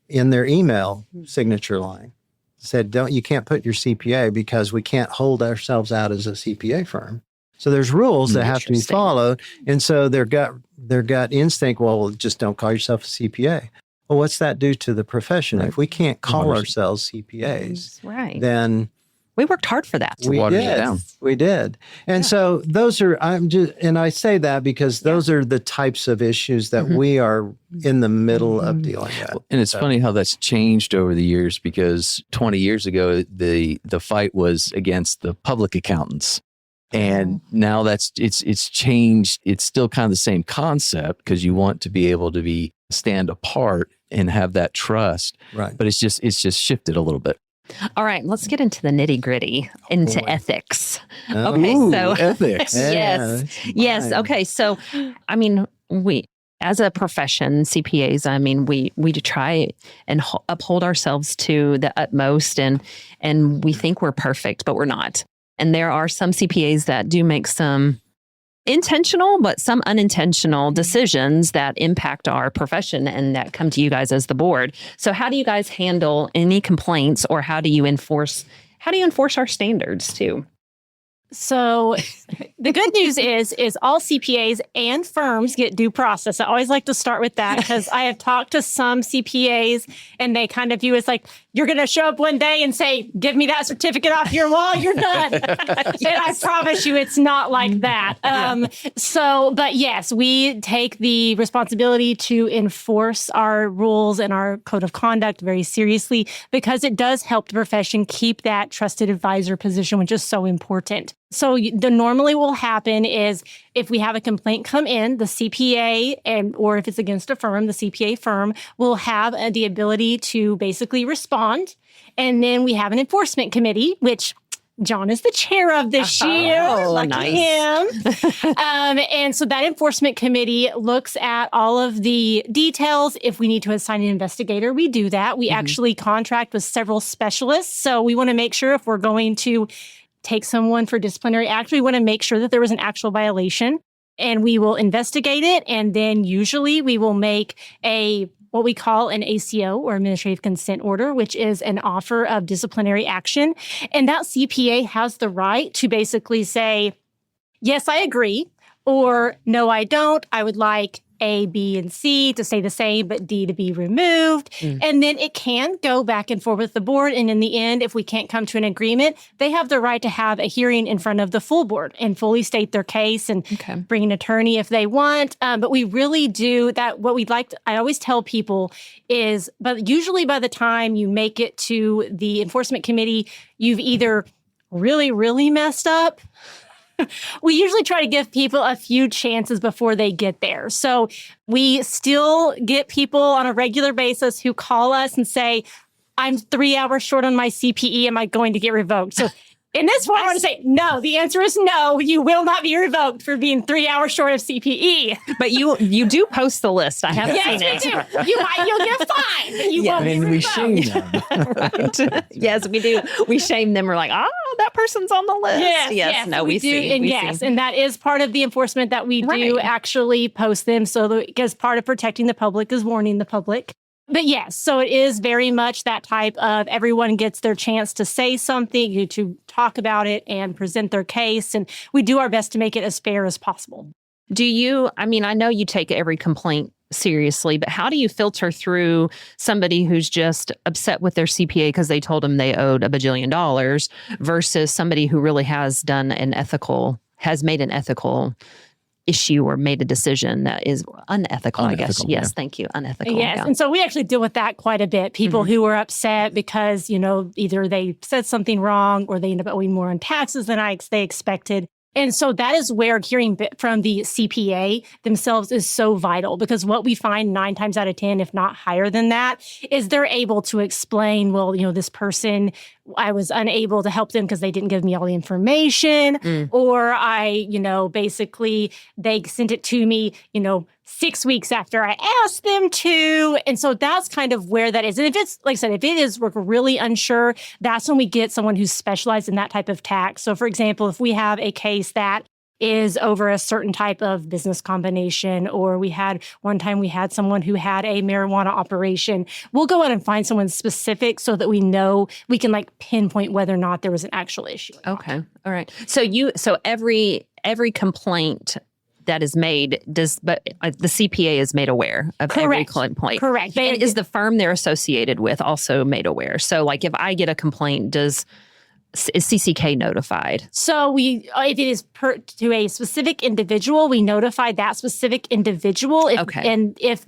in their email signature line. Said, you can't put your CPA because we can't hold ourselves out as a CPA firm. So there's rules that have to be followed. And so their gut instinct, well, just don't call yourself a CPA. Well, what's that do to the profession? Right. If we can't call ourselves CPAs, then we worked hard for that. We did. And so those are, and I say that because those are the types of issues that we are in the middle of dealing with. And it's funny how that's changed over the years, because 20 years ago, the fight was against the public accountants. And now it's changed. It's still kind of the same concept, because you want to be able to stand apart and have that trust. Right. But it's just shifted a little bit. All right, let's get into the nitty gritty, into ethics. Okay, so ethics. Yes. Okay, so we, as a profession, CPAs, we try and uphold ourselves to the utmost, and we think we're perfect, but we're not. And there are some CPAs that do make some intentional, but some unintentional decisions that impact our profession and that come to you guys as the board. So how do you guys handle any complaints, or how do you enforce our standards too? So the good news is all CPAs and firms get due process. I always like to start with that, because I have talked to some CPAs and they kind of view it as like, you're going to show up one day and say, give me that certificate off your wall, you're done. And I promise you it's not like that. But yes, we take the responsibility to enforce our rules and our code of conduct very seriously, because it does help the profession keep that trusted advisor position, which is so important. So the normally will happen is if we have a complaint come in, the CPA or if it's against a firm, the CPA firm will have the ability to basically respond. And then we have an enforcement committee, which John is the chair of this year. Lucky him. And so that enforcement committee looks at all of the details. If we need to assign an investigator, we do that. We actually contract with several specialists. So we want to make sure if we're going to take someone for disciplinary action, we want to make sure that there was an actual violation, and we will investigate it. And then usually we will make what we call an ACO, or administrative consent order, which is an offer of disciplinary action. And that CPA has the right to basically say, yes, I agree, or no, I don't. I would like A, B, and C to stay the same, but D to be removed. And then it can go back and forth with the board. And in the end, if we can't come to an agreement, they have the right to have a hearing in front of the full board and fully state their case and bring an attorney if they want. But we really do that. What we'd like I always tell people is, but usually by the time you make it to the enforcement committee, you've either really, really messed up. We usually try to give people a few chances before they get there. So we still get people on a regular basis who call us and say, I'm 3 hours short on my CPE. Am I going to get revoked? So in this one, I want to say, no, the answer is no. You will not be revoked for being 3 hours short of CPE. But you do post the list. I haven't seen it. Yes, we do. You'll get fined, but you won't be revoked. We shame them. Right. Yes, we do. We shame them. We're like, that person's on the list. Yes. No, we do. see. And that is part of the enforcement that we do actually post them. So because part of protecting the public is warning the public. But yes, so it is very much that type of everyone gets their chance to say something, to talk about it and present their case. And we do our best to make it as fair as possible. Do you, I know you take every complaint seriously, but how do you filter through somebody who's just upset with their CPA because they told them they owed $1 bajillion versus somebody who really has made an ethical issue or made a decision that is unethical, I guess. Yeah. Yes, thank you. Unethical. Yes. Yeah. And so we actually deal with that quite a bit. People who are upset because, either they said something wrong or they end up owing more on taxes than they expected. And so that is where hearing from the CPA themselves is so vital, because what we find 9 times out of 10, if not higher than that, is they're able to explain, well, this person, I was unable to help them because they didn't give me all the information, or basically they sent it to me, 6 weeks after I asked them to. And so that's kind of where that is. And if it's, like I said, if it is, we're really unsure, that's when we get someone who's specialized in that type of tax. So for example, if we have a case that is over a certain type of business combination, or one time we had someone who had a marijuana operation, we'll go out and find someone specific so that we know we can pinpoint whether or not there was an actual issue. Okay. All right. So every complaint that is made but the CPA is made aware of every complaint. Correct. And is the firm they're associated with also made aware? So if I get a complaint, is CCK notified? So if it is to a specific individual, we notify that specific individual. And if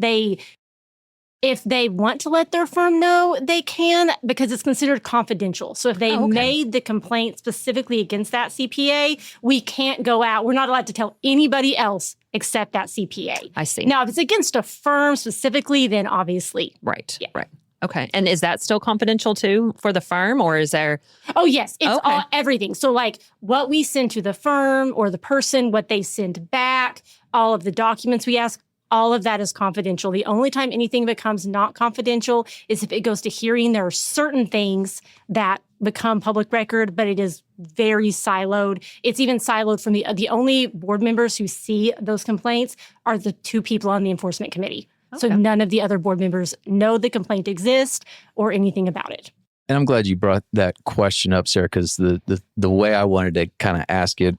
they want to let their firm know, they can, because it's considered confidential. So if they made the complaint specifically against that CPA, we can't go out. We're not allowed to tell anybody else except that CPA. I see. Now, if it's against a firm specifically, then obviously. Right. Yeah. Right. Okay. And is that still confidential too for the firm, or is there? Oh, yes. It's everything. So what we send to the firm or the person, what they send back, all of the documents we ask, all of that is confidential. The only time anything becomes not confidential is if it goes to hearing. There are certain things that become public record, but it is very siloed. It's even siloed from the only board members who see those complaints are the 2 people on the enforcement committee. Okay. So none of the other board members know the complaint exists or anything about it. And I'm glad you brought that question up, Sara, because the way I wanted to kind of ask it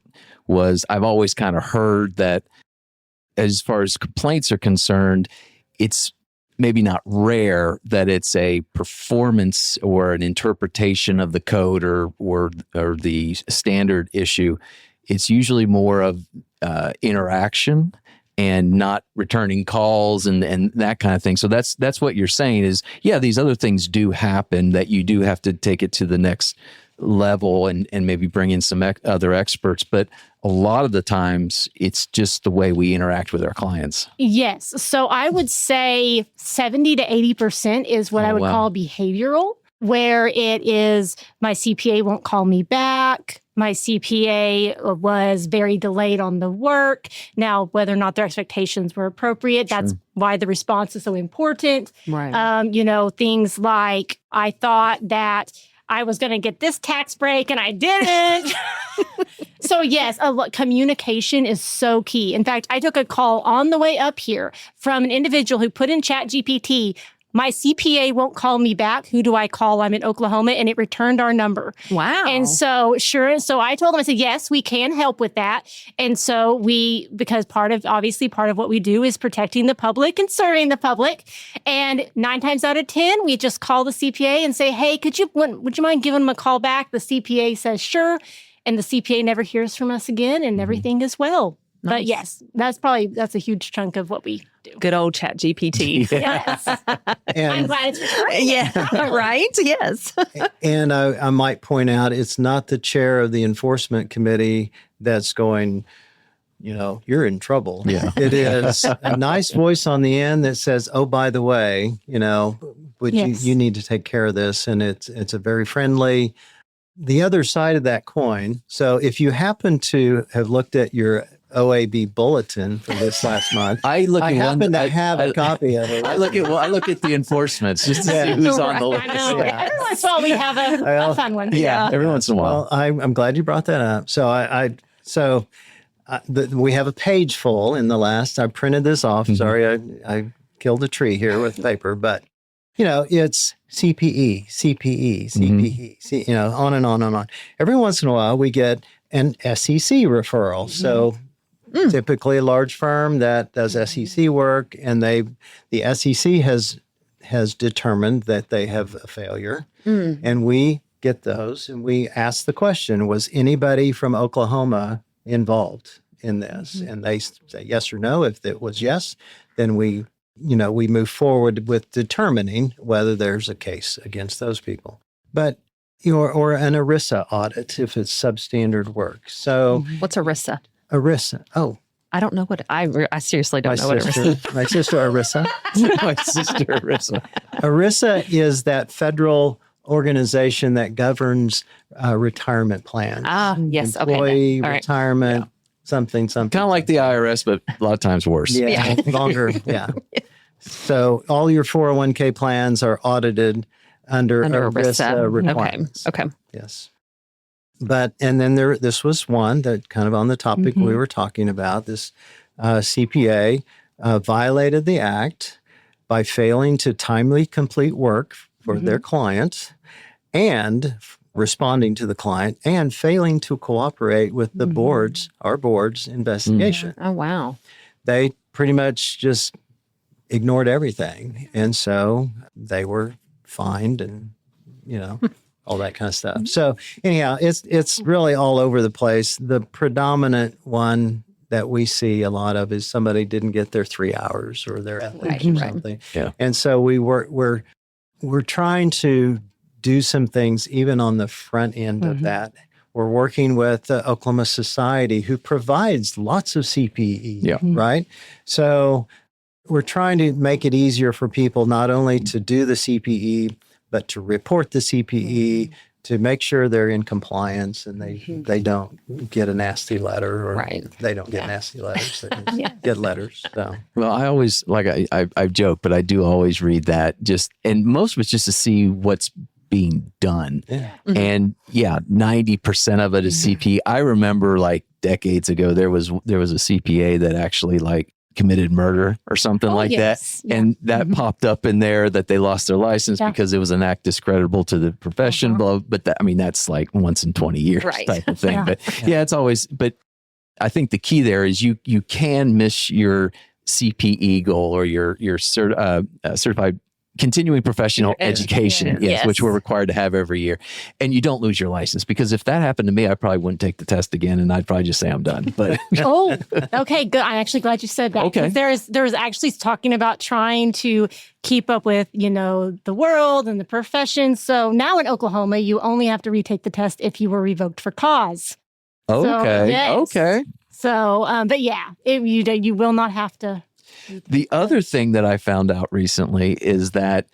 was, I've always kind of heard that as far as complaints are concerned, it's maybe not rare that it's a performance or an interpretation of the code or the standard issue. It's usually more of interaction and not returning calls and that kind of thing. So that's what you're saying is, yeah, these other things do happen that you do have to take it to the next level and maybe bring in some other experts. But a lot of the times it's just the way we interact with our clients. Yes. So I would say 70 to 80% is what I would call behavioral, where it is my CPA won't call me back. My CPA was very delayed on the work. Now, whether or not their expectations were appropriate, that's why the response is so important. Right. Things like, I thought that I was going to get this tax break and I didn't. So yes, communication is so key. In fact, I took a call on the way up here from an individual who put in ChatGPT, my CPA won't call me back. Who do I call? I'm in Oklahoma, and it returned our number. Wow. And so, so I told them, I said, yes, we can help with that. And so because part of what we do is protecting the public and serving the public. And 9 times out of 10, we just call the CPA and say, hey, would you mind giving them a call back? The CPA says, sure. And the CPA never hears from us again, and everything is well. Nice. But yes, that's a huge chunk of what we do. Good old ChatGPT. Yes. I'm glad it's recording. Yeah, right? Yes. And I might point out, it's not the chair of the enforcement committee that's going, you're in trouble. Yeah. It is a nice voice on the end that says, oh, by the way, you need to take care of this. And it's a very friendly. The other side of that coin. So if you happen to have looked at your OAB bulletin for this last month, I happen to have a copy of it. I look at the enforcements just to see who's on the list. I know. Yeah. Every once in a while we have a fun one. Yeah, every once in a while. Well, I'm glad you brought that up. So we have a page full in the last. I printed this off. Mm-hmm. Sorry, I killed a tree here with paper, but it's CPE, on and on and on. Every once in a while we get an SEC referral. Mm-hmm. So typically a large firm that does SEC work, and the SEC has determined that they have a failure, and we get those, and we ask the question: was anybody from Oklahoma involved in this? And they say yes or no. If it was yes, then we move forward with determining whether there's a case against those people. But or an ERISA audit if it's substandard work. So what's ERISA? ERISA. Oh, I don't know what I seriously don't know what ERISA is. My sister ERISA. My sister ERISA. ERISA is that federal organization that governs retirement plans. Yes. Employee okay. All right. retirement, something. Kind of like the IRS, but a lot of times worse. Yeah. Longer. Yeah. So all your 401k plans are audited under ERISA requirements. Okay. Yes. And then this was one that kind of on the topic we were talking about. This CPA violated the act by failing to timely complete work for their client and responding to the client and failing to cooperate with the our board's investigation. Oh, wow. They pretty much just ignored everything. And so they were fined and, all that kind of stuff. So anyhow, it's really all over the place. The predominant one that we see a lot of is somebody didn't get their 3 hours or their ethics or something. Yeah. And so we're trying to do some things even on the front end of that. We're working with the Oklahoma Society, who provides lots of CPE, right? So we're trying to make it easier for people not only to do the CPE, but to report the CPE, to make sure they're in compliance and they don't get a nasty letter, or they don't get nasty letters. They get letters. So. Well, I always, I joke, but I do always read that and most of it's just to see what's being done. Yeah. And 90% of it is CPE. I remember decades ago, there was a CPA that actually committed murder or something that. Yeah. And that popped up in there that they lost their license because it was an act discreditable to the profession. But that's once in 20 years type of thing. But it's always, but I think the key there is you can miss your CPE goal or your certified continuing professional education, which we're required to have every year. And you don't lose your license, because if that happened to me, I probably wouldn't take the test again, and I'd probably just say I'm done. But okay, good. I'm actually glad you said that. Okay. There's actually talking about trying to keep up with, the world and the profession. So now in Oklahoma, you only have to retake the test if you were revoked for cause. Okay. So, but you will not have to. The other thing that I found out recently is that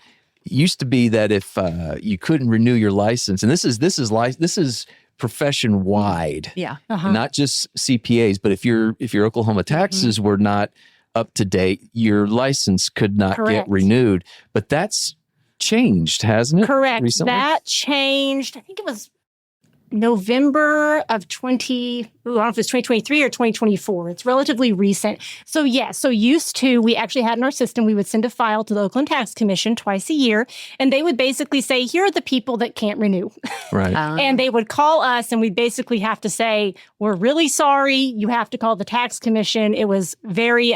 it used to be that if you couldn't renew your license, and this is profession wide, not just CPAs, but if your Oklahoma taxes were not up to date, your license could not get renewed. But that's changed, hasn't it? Correct. Recently? That changed. I think it was November of I don't know if it's 2023 or 2024. It's relatively recent. So used to, we actually had in our system, we would send a file to the Oakland Tax Commission twice a year, and they would basically say, here are the people that can't renew. Right. And they would call us, and we'd basically have to say, we're really sorry, you have to call the tax commission. It was very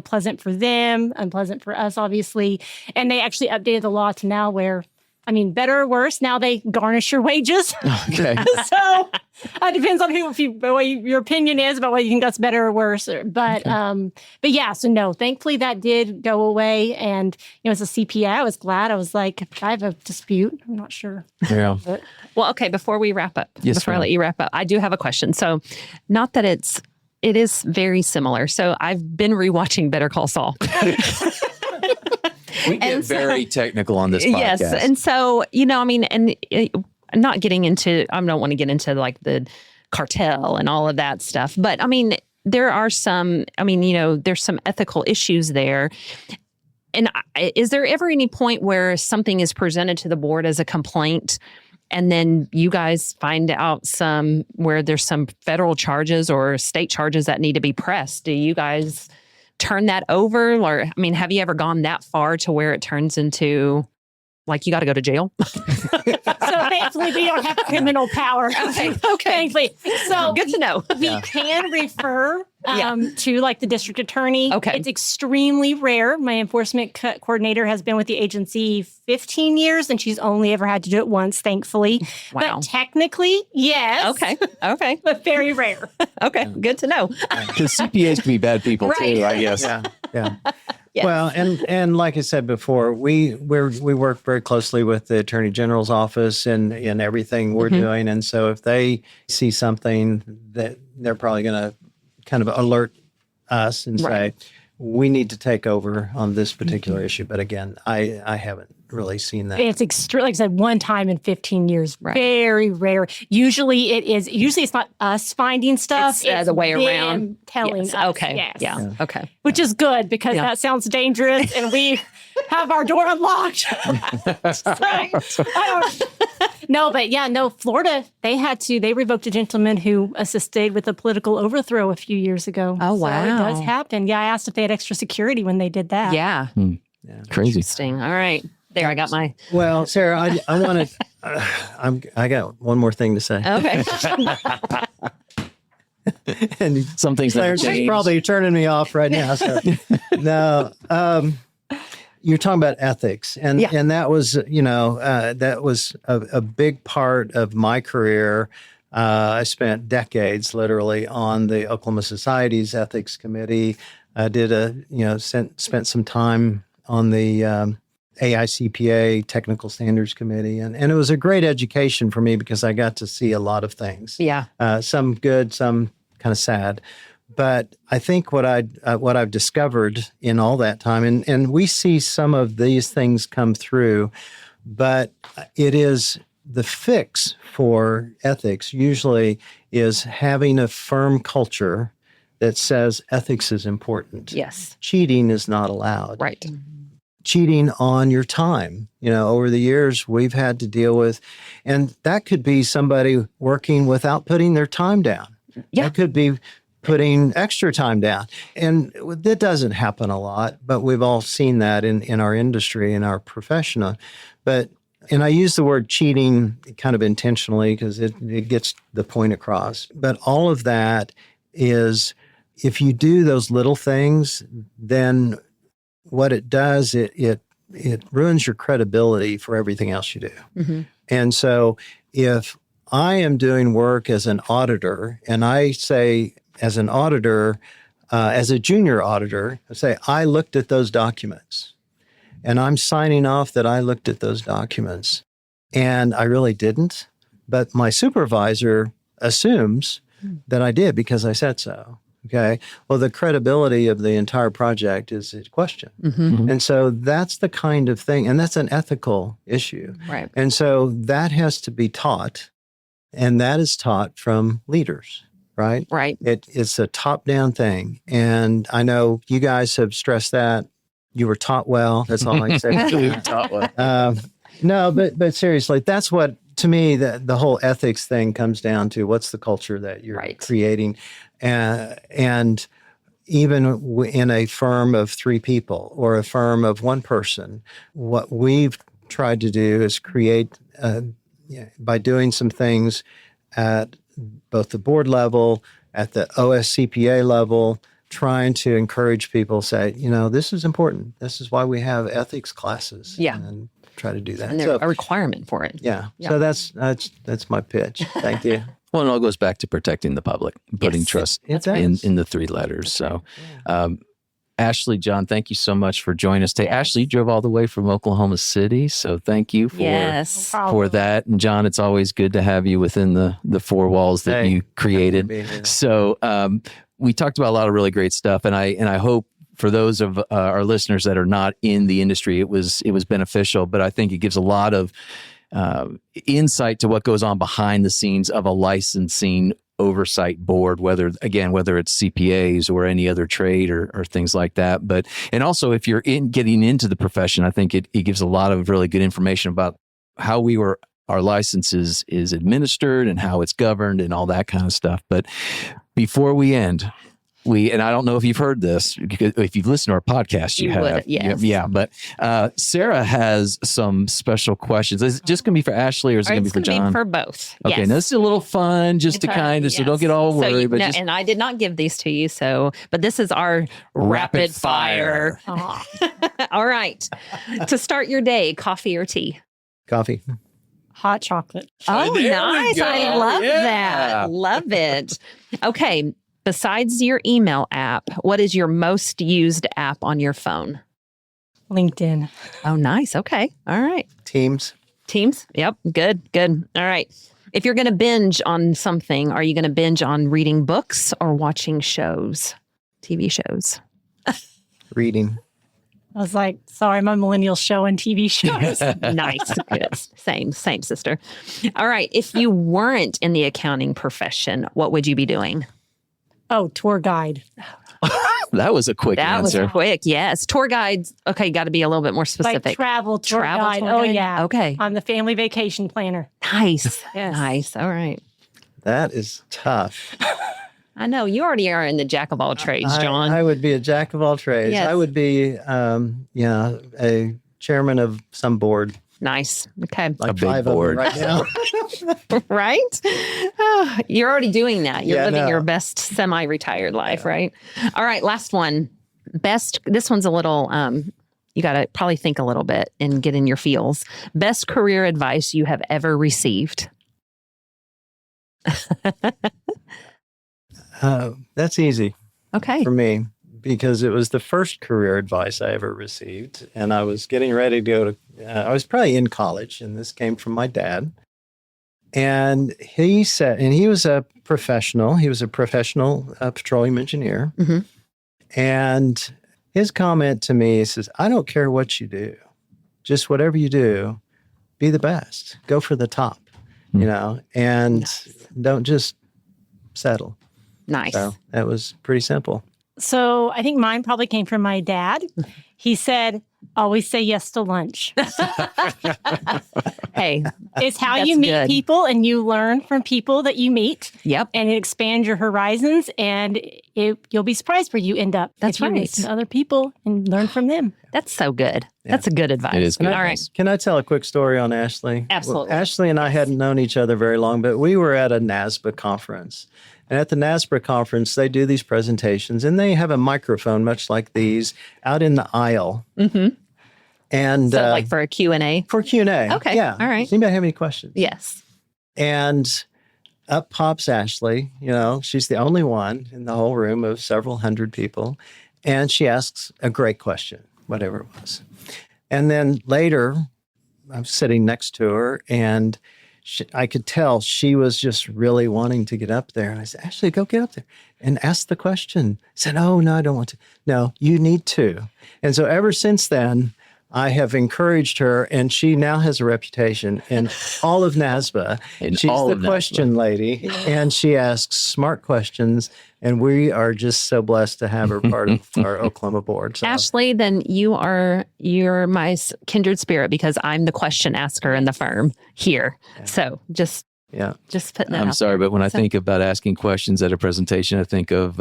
pleasant for them, unpleasant for us, obviously. And they actually updated the law to now where, better or worse, now they garnish your wages. Okay. So it depends on what your opinion is about whether you think that's better or worse. But no, thankfully that did go away. And, as a CPA, I was glad. I was like, I have a dispute. I'm not sure. Yeah. Well, okay, before we wrap up, I let you wrap up, I do have a question. So not that it is very similar. So I've been rewatching Better Call Saul. We get very technical on this podcast. Yes. And so, not getting into, I don't want to get into the cartel and all of that stuff. But there are some, there's some ethical issues there. And is there ever any point where something is presented to the board as a complaint, and then you guys find out where there's some federal charges or state charges that need to be pressed? Do you guys turn that over? Or, have you ever gone that far to where it turns into Like, you got to go to jail? So thankfully, we don't have criminal power. Okay. Thankfully. So Good to know. We can refer to like the district attorney. Okay. It's extremely rare. My enforcement coordinator has been with the agency 15 years, and she's only ever had to do it once, thankfully. Wow. But technically, yes. Okay. But very rare. Okay. Good to know. Because CPAs can be bad people too, I guess. Yeah. Yes. Well, and like I said before, we work very closely with the Attorney General's office in everything we're doing, and so if they see something, that they're probably going to kind of alert us and say, we need to take over on this particular issue. But again, I haven't really seen that. It's extreme. Like I said, one time in 15 years, very rare. Usually it's not us finding stuff. It's the way around. Telling us. Okay. Yes. Yeah. Okay. Which is good, because that sounds dangerous, and we have our door unlocked. Florida, they revoked a gentleman who assisted with a political overthrow a few years ago. Oh, So wow. it does happen. Yeah, I asked if they had extra security when they did that. Yeah. Crazy. Interesting. All right. There, I got my. Well, Sarah, I want to. I got one more thing to say. Okay. And Some things that Claire's change. probably turning me off right now. So. No, you're talking about ethics, and that was that was a big part of my career. I spent decades, literally, on the Oklahoma Society's ethics committee. I did spent some time on the AICPA Technical Standards Committee, and it was a great education for me because I got to see a lot of things. Yeah. Some good, some kind of sad. But I think what I've discovered in all that time, and we see some of these things come through, but it is the fix for ethics usually is having a firm culture that says ethics is important. Yes. Cheating is not allowed. Right. Cheating on your time. Over the years, we've had to deal with, and that could be somebody working without putting their time down. Yeah. That could be putting extra time down. And that doesn't happen a lot, but we've all seen that in our industry, in our profession. And I use the word cheating kind of intentionally because it gets the point across. But all of that is, if you do those little things, then what it does, it ruins your credibility for everything else you do. Mm-hmm. And so if I am doing work as an auditor, and I say as an auditor, as a junior auditor, I say, I looked at those documents, and I'm signing off that I looked at those documents, and I really didn't, but my supervisor assumes that I did because I said so. Okay. Well, the credibility of the entire project is in question. Mm-hmm. And so that's the kind of thing, and that's an ethical issue. Right. And so that has to be taught, and that is taught from leaders, right? Right. It's a top-down thing. And I know you guys have stressed that. You were taught well. That's all I can say. Taught well. No, but seriously, that's what, to me, the whole ethics thing comes down to. What's the culture that you're creating? And even in a firm of 3 people or a firm of 1 person, what we've tried to do is create, by doing some things at both the board level, at the OSCPA level, trying to encourage people, say, this is important. This is why we have ethics classes. Yeah. And try to do that. And there's a requirement for it. Yeah. So that's my pitch. Thank you. Well, it all goes back to protecting the public, putting trust in the 3 letters. So, Ashley, John, thank you so much for joining us today. Yes. Ashley, you drove all the way from Oklahoma City, so thank you for that. And John, it's always good to have you within the 4 walls that you created. So, we talked about a lot of really great stuff, and I hope for those of our listeners that are not in the industry, it was beneficial. But I think it gives a lot of insight to what goes on behind the scenes of a licensing oversight board, whether it's CPAs or any other trade or things like that. And also if you're getting into the profession, I think it gives a lot of really good information about how our licenses is administered and how it's governed and all that kind of stuff. But before we end, and I don't know if you've heard this, because if you've listened to our podcast, you have. Would, yes. Yeah. But Sara has some special questions. Is it just going to be for Ashley, or is it going to be for John? It's going to be for both. Okay, yes. now this is a little fun, just to kind of, so don't get all worried. But and I did not give these to you, but this is our rapid fire. All right. To start your day, coffee or tea? Coffee. Hot chocolate. Oh, There we nice. go. I love Yeah. that. Love it. Okay. Besides your email app, what is your most used app on your phone? LinkedIn. Oh, nice. Okay. All right. Teams. Teams? Yep. Good. Good. All right. If you're going to binge on something, are you going to binge on reading books or watching shows, TV shows? Reading. I was like, sorry, my millennial show and TV shows. Nice. Good. Same, sister. All right. If you weren't in the accounting profession, what would you be doing? Oh, tour guide. that was a quick That answer. was quick. Yes. Tour guides. Okay. Got to be a little bit more specific. Like travel tour Travel guide. tour Oh, guide? yeah. Okay. I'm the family vacation planner. Nice. Yes. Nice. All right. That is tough. I know you already are in the jack of all trades, John. I would be a jack of all trades. Yes. I would be, a chairman of some board. Nice. Okay. Like A big 5 board. of them right now. Right? Oh, you're already doing that. You're Yeah, living no. your best semi-retired life, right? All right. Last one. This one's a little, you got to probably think a little bit and get in your feels. Best career advice you have ever received. That's easy Okay. for me because it was the first career advice I ever received. And I was getting ready to go to, I was probably in college, and this came from my dad. And he said, and he was a professional petroleum engineer. Mm-hmm. And his comment to me, he says, I don't care what you do, just whatever you do, be the best, go for the top, and don't just settle. Nice. So that was pretty simple. So I think mine probably came from my dad. He said, always say yes to lunch. Hey. It's how That's you meet good. people, and you learn from people that you meet. Yep. And it expands your horizons, and you'll be surprised where you end up. That's if you right. listen to other people and learn from them. That's so good. Yeah. That's a good advice. It is good All advice. right. Can I tell a quick story on Ashley? Absolutely. Well, Ashley and I hadn't known each other very long, but we were at a NASBA conference. And at the NASBA conference, they do these presentations, and they have a microphone, much like these, out in the aisle. Mm-hmm. And So like for a Q&A? for Q&A. Okay. Yeah. All right. Does anybody have any questions? Yes. And up pops Ashley. She's the only one in the whole room of several hundred people. And she asks a great question, whatever it was. And then later, I'm sitting next to her, and I could tell she was just really wanting to get up there. And I said, Ashley, go get up there and ask the question. I said, oh, no, I don't want to. No, you need to. And so ever since then, I have encouraged her, and she now has a reputation in all of NASBA. She's the question lady, and she asks smart questions, and we are just so blessed to have her part of our Oklahoma board. So. Ashley, then you're my kindred spirit because I'm the question asker in the firm here. Yeah. So just putting that I'm out sorry, there. but when I think about asking questions at a presentation, I think of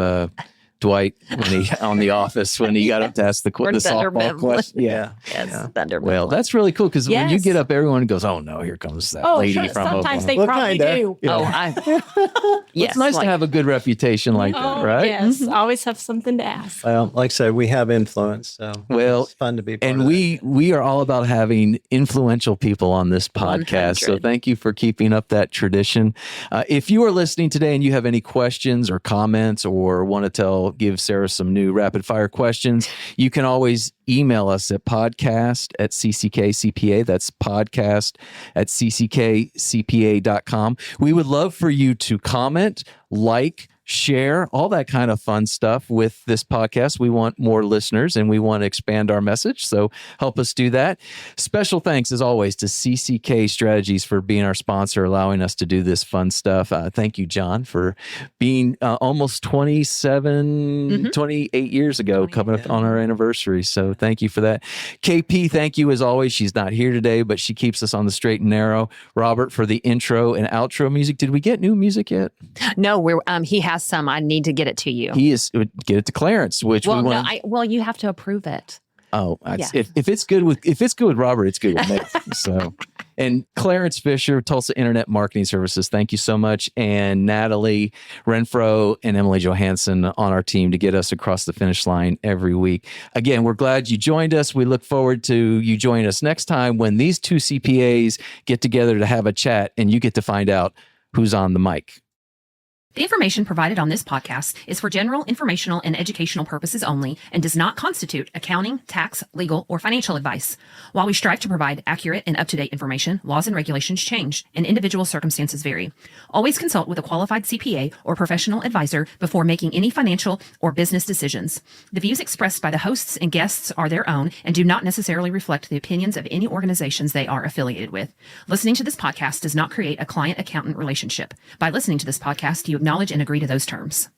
Dwight when he on The Office when he got up to ask the softball question. Yeah. Yes, Thunder. Well, that's really cool because when you Yes. get up, everyone goes, "Oh no, here comes that lady sure. from Sometimes Oklahoma." they Well, probably kinda. do. Yeah. Yes, It's nice to have a good reputation like that, right? Yes, always have something to ask. Well, like I said, we have influence, so it's fun to be part And of we are all about having influential people on this podcast. So 100. thank you for keeping up that tradition. If you are listening today and you have any questions or comments or want to give Sara some new rapid fire questions, you can always email us at podcast@cckcpa. That's podcast@cckcpa.com. We would love for you to comment, share, all that kind of fun stuff with this podcast. We want more listeners and we want to expand our message. So help us do that. Special thanks, as always, to CCK Strategies for being our sponsor, allowing us to do this fun stuff. Thank you, John, for being almost 28 years ago, coming up on our anniversary. So thank you for that. KP, thank you as always. She's not here today, but she keeps us on the straight and narrow. Robert, for the intro and outro music. Did we get new music yet? No, he has some. I need to get it to you. Get it to Clarence, which well, we want. Well, you have to approve it. Oh, if it's good with Robert, it's good with me. So, and Clarence Fisher, Tulsa Internet Marketing Services, thank you so much, and Natalie Renfro and Emily Johansson on our team to get us across the finish line every week. Again, we're glad you joined us. We look forward to you joining us next time when these two CPAs get together to have a chat, and you get to find out who's on the mic. The information provided on this podcast is for general informational and educational purposes only and does not constitute accounting, tax, legal, or financial advice. While we strive to provide accurate and up-to-date information, laws and regulations change and individual circumstances vary. Always consult with a qualified CPA or professional advisor before making any financial or business decisions. The views expressed by the hosts and guests are their own and do not necessarily reflect the opinions of any organizations they are affiliated with. Listening to this podcast does not create a client-accountant relationship. By listening to this podcast, you acknowledge and agree to those terms.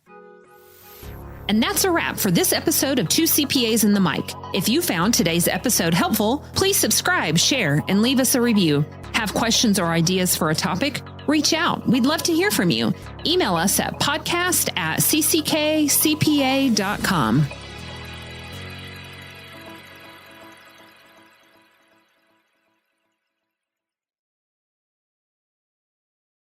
And that's a wrap for this episode of Two CPAs in the Mic. If you found today's episode helpful, please subscribe, share, and leave us a review. Have questions or ideas for a topic? Reach out. We'd love to hear from you. Email us at podcast@cckcpa.com.